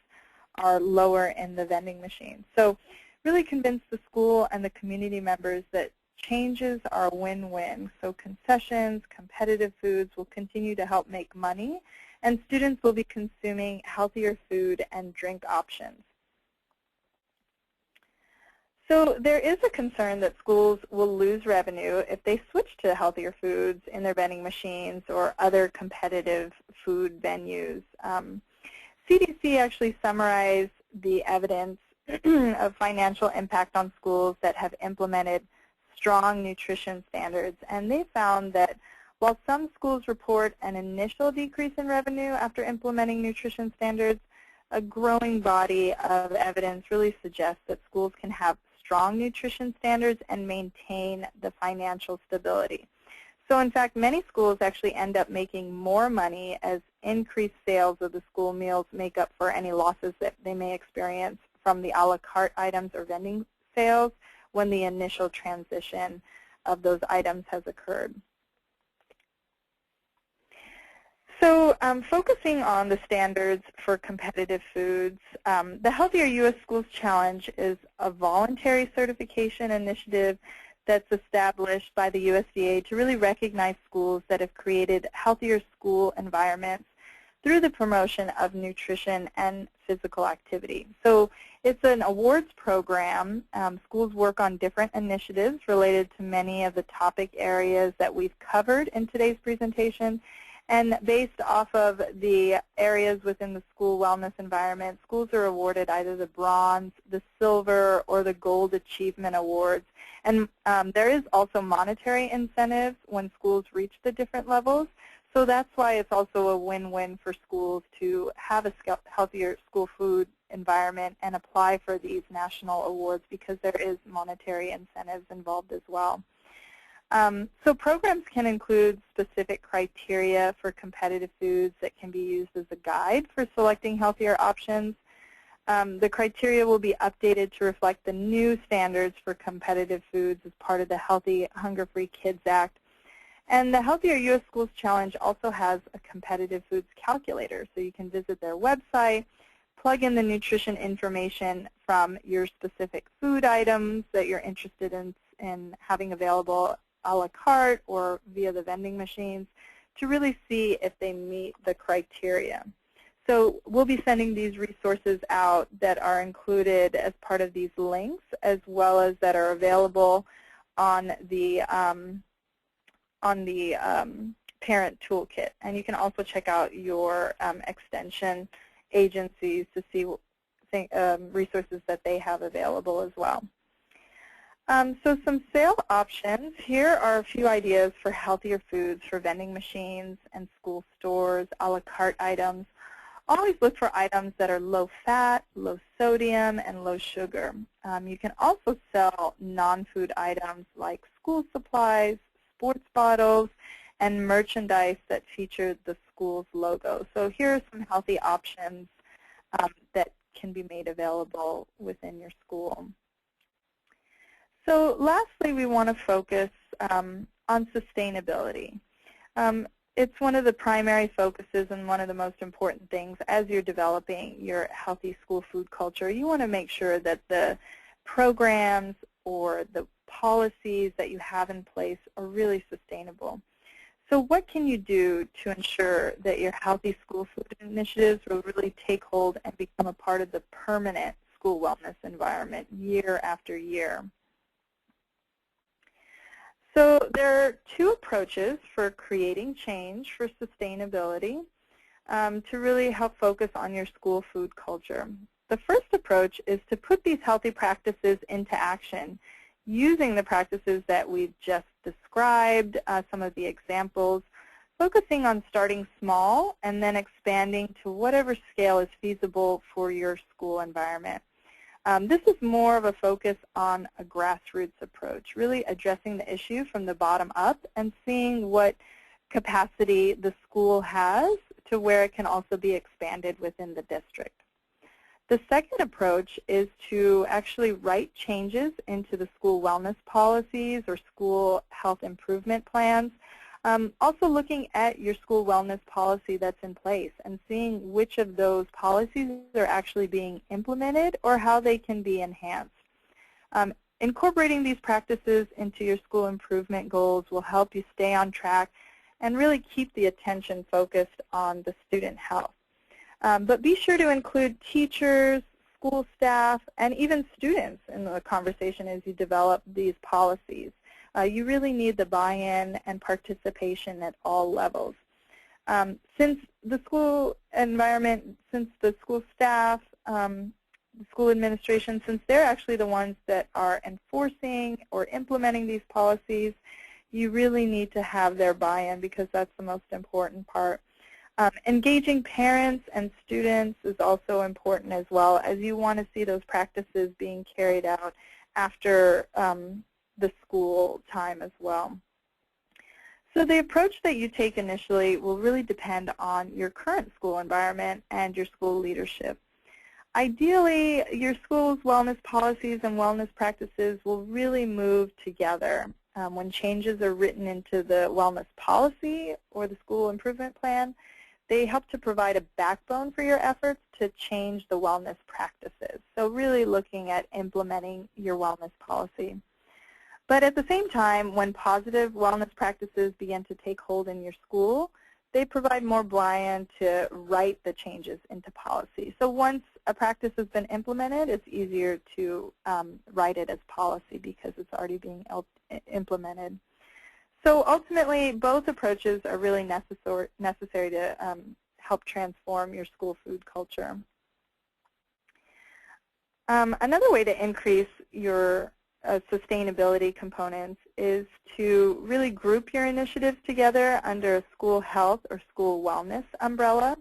are lower in the vending machine. So really convince the school and the community members that changes are win-win. So concessions, competitive foods will continue to help make money and students will be consuming healthier food and drink options. So there is a concern that schools will lose revenue if they switch to healthier foods in their vending machines or other competitive food venues. CDC actually summarized the evidence of financial impact on schools that have implemented strong nutrition standards, and they found that while some schools report an initial decrease in revenue after implementing nutrition standards, a growing body of evidence really suggests that schools can have strong nutrition standards and maintain the financial stability. So in fact, many schools actually end up making more money as increased sales of the school meals make up for any losses that they may experience from the a la carte items or vending sales when the initial transition of those items has occurred. So focusing on the standards for competitive foods, the Healthier U.S. Schools Challenge is a voluntary certification initiative that's established by the USDA to really recognize schools that have created healthier school environments through the promotion of nutrition and physical activity. So it's an awards program. Schools work on different initiatives related to many of the topic areas that we've covered in today's presentation. And based off of the areas within the school wellness environment, schools are awarded either the bronze, the silver, or the gold achievement awards. And there is also monetary incentives when schools reach the different levels. So that's why it's also a win-win for schools to have a healthier school food environment and apply for these national awards, because there is monetary incentives involved as well. So programs can include specific criteria for competitive foods that can be used as a guide for selecting healthier options. The criteria will be updated to reflect the new standards for competitive foods as part of the Healthy Hunger-Free Kids Act. And the Healthier U.S. Schools Challenge also has a competitive foods calculator, so you can visit their website, plug in the nutrition information from your specific food items that you're interested in having available a la carte or via the vending machines to really see if they meet the criteria. So we'll be sending these resources out that are included as part of these links, as well as that are available on the parent toolkit. And you can also check out your extension agencies to see resources that they have available as well. So some sale options. Here are a few ideas for healthier foods for vending machines and school stores, a la carte items. Always look for items that are low fat, low sodium, and low sugar. You can also sell non-food items like school supplies, sports bottles, and merchandise that feature the school's logo. So here are some healthy options that can be made available within your school. So lastly, we want to focus on sustainability. It's one of the primary focuses and one of the most important things as you're developing your healthy school food culture. You want to make sure that the programs or the policies that you have in place are really sustainable. So what can you do to ensure that your healthy school food initiatives will really take hold and become a part of the permanent school wellness environment year after year? So there are two approaches for creating change for sustainability to really help focus on your school food culture. The first approach is to put these healthy practices into action using the practices that we've just described, some of the examples, focusing on starting small and then expanding to whatever scale is feasible for your school environment. This is more of a focus on a grassroots approach, really addressing the issue from the bottom up and seeing what capacity the school has to where it can also be expanded within the district. The second approach is to actually write changes into the school wellness policies or school health improvement plans. Also looking at your school wellness policy that's in place and seeing which of those policies are actually being implemented or how they can be enhanced. Incorporating these practices into your school improvement goals will help you stay on track and really keep the attention focused on the student health. But be sure to include teachers, school staff, and even students in the conversation as you develop these policies. You really need the buy-in and participation at all levels. Since the school environment, since the school staff, the school administration, since they're actually the ones that are enforcing or implementing these policies, you really need to have their buy-in because that's the most important part. Engaging parents and students is also important as well, as you want to see those practices being carried out after the school time as well. So the approach that you take initially will really depend on your current school environment and your school leadership. Ideally, your school's wellness policies and wellness practices will really move together. When changes are written into the wellness policy or the school improvement plan, they help to provide a backbone for your efforts to change the wellness practices. So really looking at implementing your wellness policy. But at the same time, when positive wellness practices begin to take hold in your school, they provide more buy-in to write the changes into policy. So once a practice has been implemented, it's easier to write it as policy because it's already being implemented. So ultimately, both approaches are really necessary to help transform your school food culture. Another way to increase your sustainability components is to really group your initiatives together under a school health or school wellness umbrella.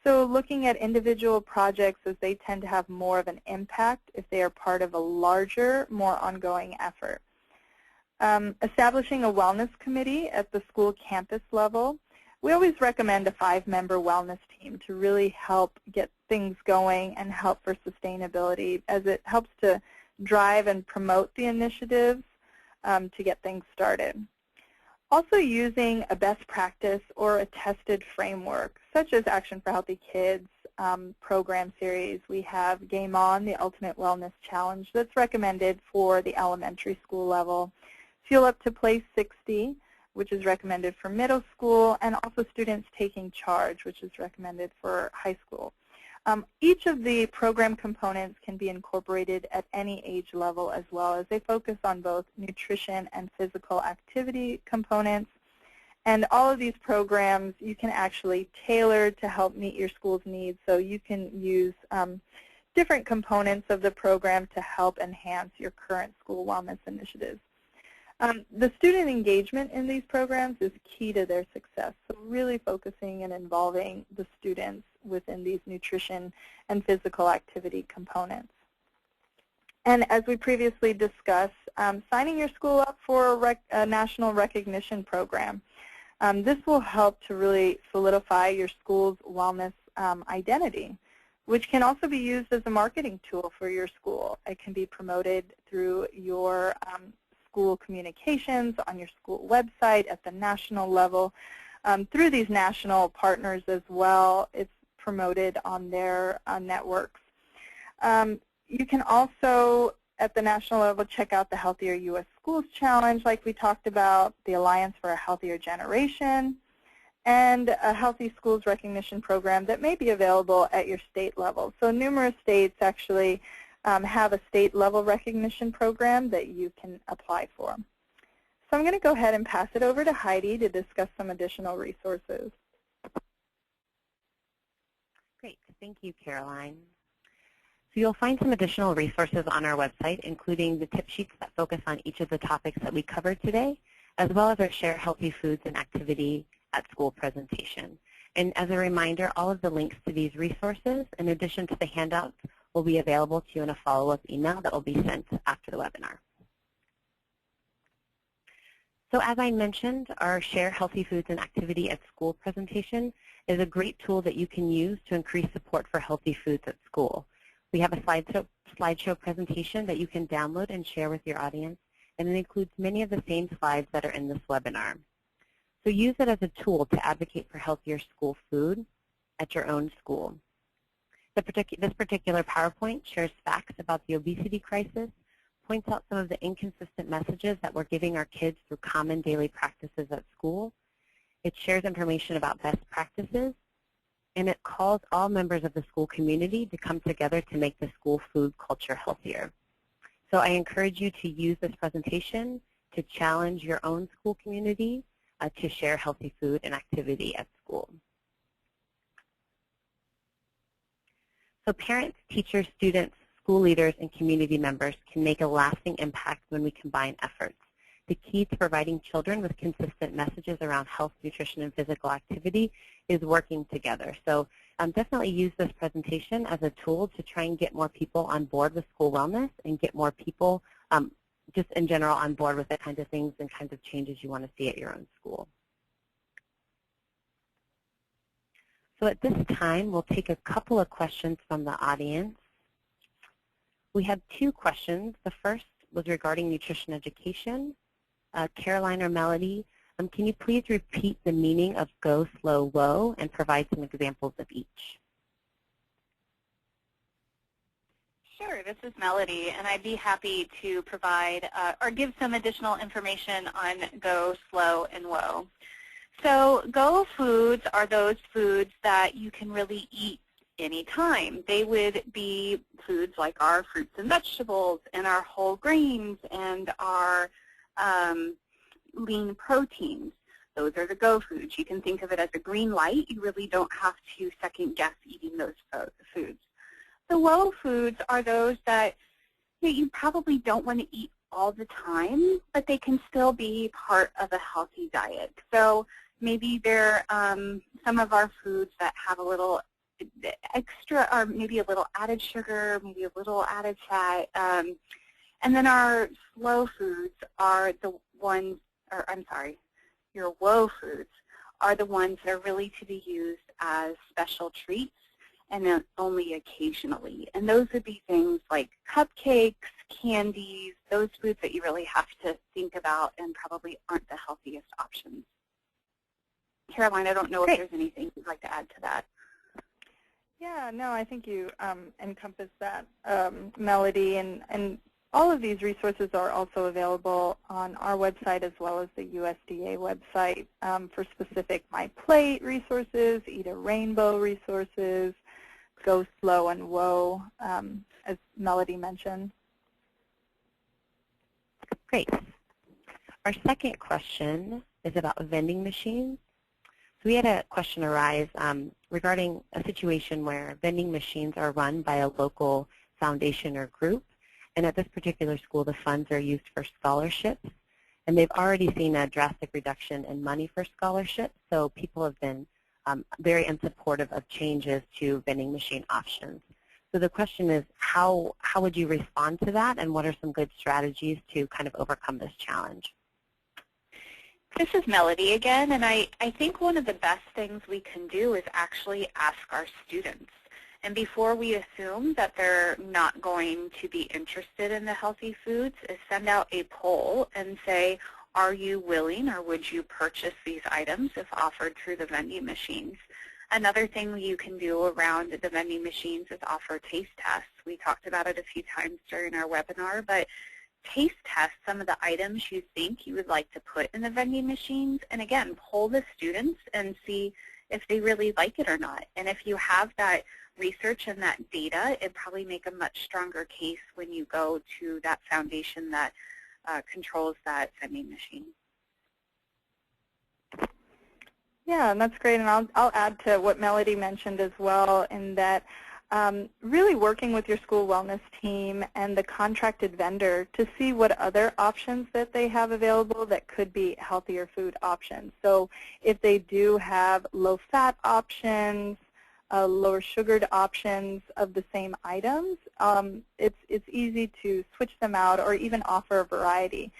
So looking at individual projects as they tend to have more of an impact if they are part of a larger, more ongoing effort. Establishing a wellness committee at the school campus level. We always recommend a 5-member wellness team to really help get things going and help for sustainability, as it helps to drive and promote the initiatives to get things started. Also using a best practice or a tested framework, such as Action for Healthy Kids program series. We have Game On, the Ultimate Wellness Challenge, that's recommended for the elementary school level. Fuel Up to Place 60, which is recommended for middle school, and also Students Taking Charge, which is recommended for high school. Each of the program components can be incorporated at any age level as well, as they focus on both nutrition and physical activity components. And all of these programs you can actually tailor to help meet your school's needs, so you can use different components of the program to help enhance your current school wellness initiatives. The student engagement in these programs is key to their success, so really focusing and involving the students within these nutrition and physical activity components. And as we previously discussed, signing your school up for a national recognition program. This will help to really solidify your school's wellness identity, which can also be used as a marketing tool for your school. It can be promoted through your school communications, on your school website, at the national level, through these national partners as well. It's promoted on their networks. You can also, at the national level, check out the Healthier U.S. Schools Challenge, like we talked about, the Alliance for a Healthier Generation, and a Healthy Schools Recognition Program that may be available at your state level. So numerous states actually have a state-level recognition program that you can apply for. So I'm going to go ahead and pass it over to Heidi to discuss some additional resources. Great. Thank you, Caroline. So you'll find some additional resources on our website, including the tip sheets that focus on each of the topics that we covered today, as well as our Share Healthy Foods and Activity at School presentation. And as a reminder, all of the links to these resources, in addition to the handouts, will be available to you in a follow-up email that will be sent after the webinar. So as I mentioned, our Share Healthy Foods and Activity at School presentation is a great tool that you can use to increase support for healthy foods at school. We have a slideshow presentation that you can download and share with your audience, and it includes many of the same slides that are in this webinar. So use it as a tool to advocate for healthier school food at your own school. This particular PowerPoint shares facts about the obesity crisis, points out some of the inconsistent messages that we're giving our kids through common daily practices at school, It shares information about best practices, and it calls all members of the school community to come together to make the school food culture healthier. So I encourage you to use this presentation to challenge your own school community to share healthy food and activity at school. So parents, teachers, students, school leaders, and community members can make a lasting impact when we combine efforts. The key to providing children with consistent messages around health, nutrition, and physical activity is working together. So definitely use this presentation as a tool to try and get more people on board with school wellness and get more people just in general on board with the kinds of things and kinds of changes you want to see at your own school. So at this time, we'll take a couple of questions from the audience. We have two questions. The first was regarding nutrition education. Caroline or Melody, can you please repeat the meaning of go, slow, low and provide some examples of each? Sure, this is Melody, and I'd be happy to provide or give some additional information on go, slow, and low. So go foods are those foods that you can really eat anytime. They would be foods like our fruits and vegetables and our whole grains and our lean proteins. Those are the go foods. You can think of it as a green light. You really don't have to second guess eating those foods. The low foods are those that you probably don't want to eat all the time, but they can still be part of a healthy diet. So maybe they're some of our foods that have a little extra, or maybe a little added sugar, maybe a little added fat. And then our slow foods are the ones, or I'm sorry, your low foods are the ones that are really to be used as special treats and then only occasionally. And those would be things like cupcakes, candies, those foods that you really have to think about and probably aren't the healthiest options. Caroline, I don't know if there's anything you'd like to add to that. Yeah, no, I think you encompassed that, Melody, and all of these resources are also available on our website as well as the USDA website for specific My Plate resources, Eat a Rainbow resources, Go Slow and Whoa, as Melody mentioned. Great. Our second question is about vending machines. So we had a question arise regarding a situation where vending machines are run by a local foundation or group. And at this particular school, the funds are used for scholarships. And they've already seen a drastic reduction in money for scholarships. So people have been very unsupportive of changes to vending machine options. So the question is, how would you respond to that? And what are some good strategies to kind of overcome this challenge? This is Melody again, and I think one of the best things we can do is actually ask our students. And before we assume that they're not going to be interested in the healthy foods, is send out a poll and say, are you willing or would you purchase these items if offered through the vending machines? Another thing you can do around the vending machines is offer taste tests. We talked about it a few times during our webinar, but taste test some of the items you think you would like to put in the vending machines, and again, poll the students and see if they really like it or not. And if you have that research and that data, it'd probably make a much stronger case when you go to that foundation that controls that vending machine. Yeah, and that's great, and I'll add to what Melody mentioned as well, in that really working with your school wellness team and the contracted vendor to see what other options that they have available that could be healthier food options. So if they do have low-fat options, lower sugared options of the same items, it's easy to switch them out or even offer a variety.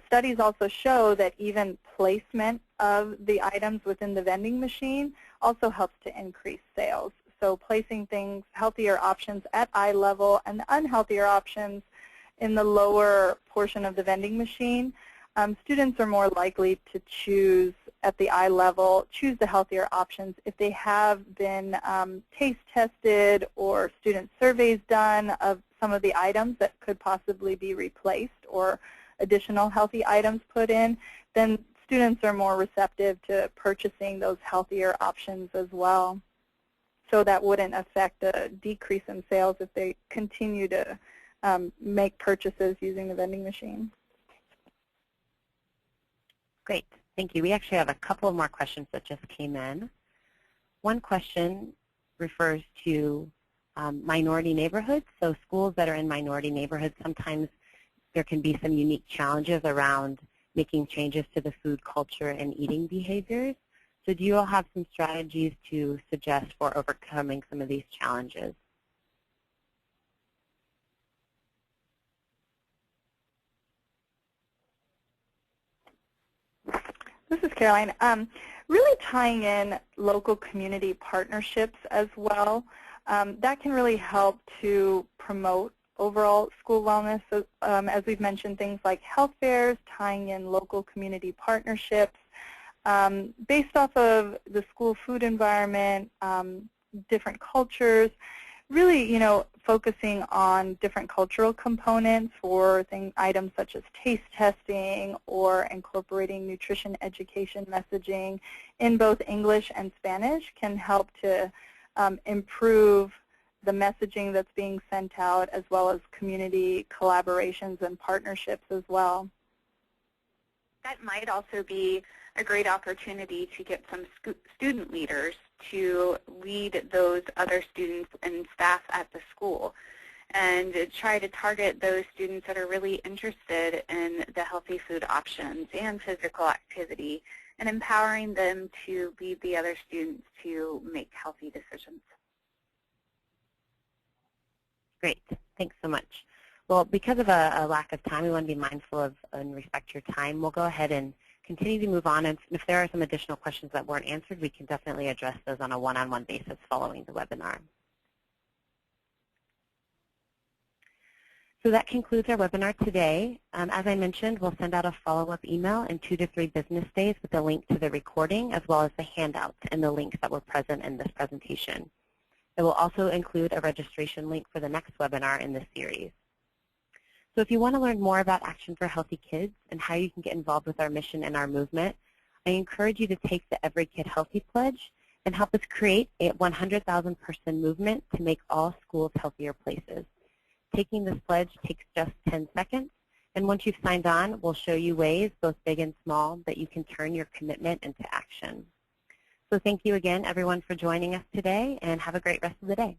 Studies also show that even placement of the items within the vending machine also helps to increase sales. So placing things, healthier options at eye level and the unhealthier options in the lower portion of the vending machine, students are more likely to choose at the eye level, choose the healthier options if they have been taste tested or student surveys done of some of the items that could possibly be replaced or additional healthy items put in. Then students are more receptive to purchasing those healthier options as well. So that wouldn't affect a decrease in sales if they continue to make purchases using the vending machine. Great, thank you. We actually have a couple of more questions that just came in. One question refers to minority neighborhoods. So schools that are in minority neighborhoods, sometimes there can be some unique challenges around making changes to the food culture and eating behaviors. So do you all have some strategies to suggest for overcoming some of these challenges? This is Caroline. Really tying in local community partnerships as well. That can really help to promote overall school wellness. So, as we've mentioned, things like health fairs, tying in local community partnerships, based off of the school food environment, different cultures, really, focusing on different cultural components for items such as taste testing or incorporating nutrition education messaging in both English and Spanish can help to improve the messaging that's being sent out, as well as community collaborations and partnerships as well. That might also be a great opportunity to get some student leaders to lead those other students and staff at the school, and try to target those students that are really interested in the healthy food options and physical activity, and empowering them to lead the other students to make healthy decisions. Great, thanks so much. Well, because of a lack of time, we want to be mindful of and respect your time. We'll go ahead and continue to move on, and if there are some additional questions that weren't answered, we can definitely address those on a one-on-one basis following the webinar. So that concludes our webinar today. As I mentioned, we'll send out a follow-up email in 2 to 3 business days with a link to the recording as well as the handouts and the links that were present in this presentation. It will also include a registration link for the next webinar in this series. So if you want to learn more about Action for Healthy Kids and how you can get involved with our mission and our movement, I encourage you to take the Every Kid Healthy Pledge and help us create a 100,000 person movement to make all schools healthier places. Taking this pledge takes just 10 seconds, and once you've signed on, we'll show you ways, both big and small, that you can turn your commitment into action. So thank you again, everyone, for joining us today, and have a great rest of the day.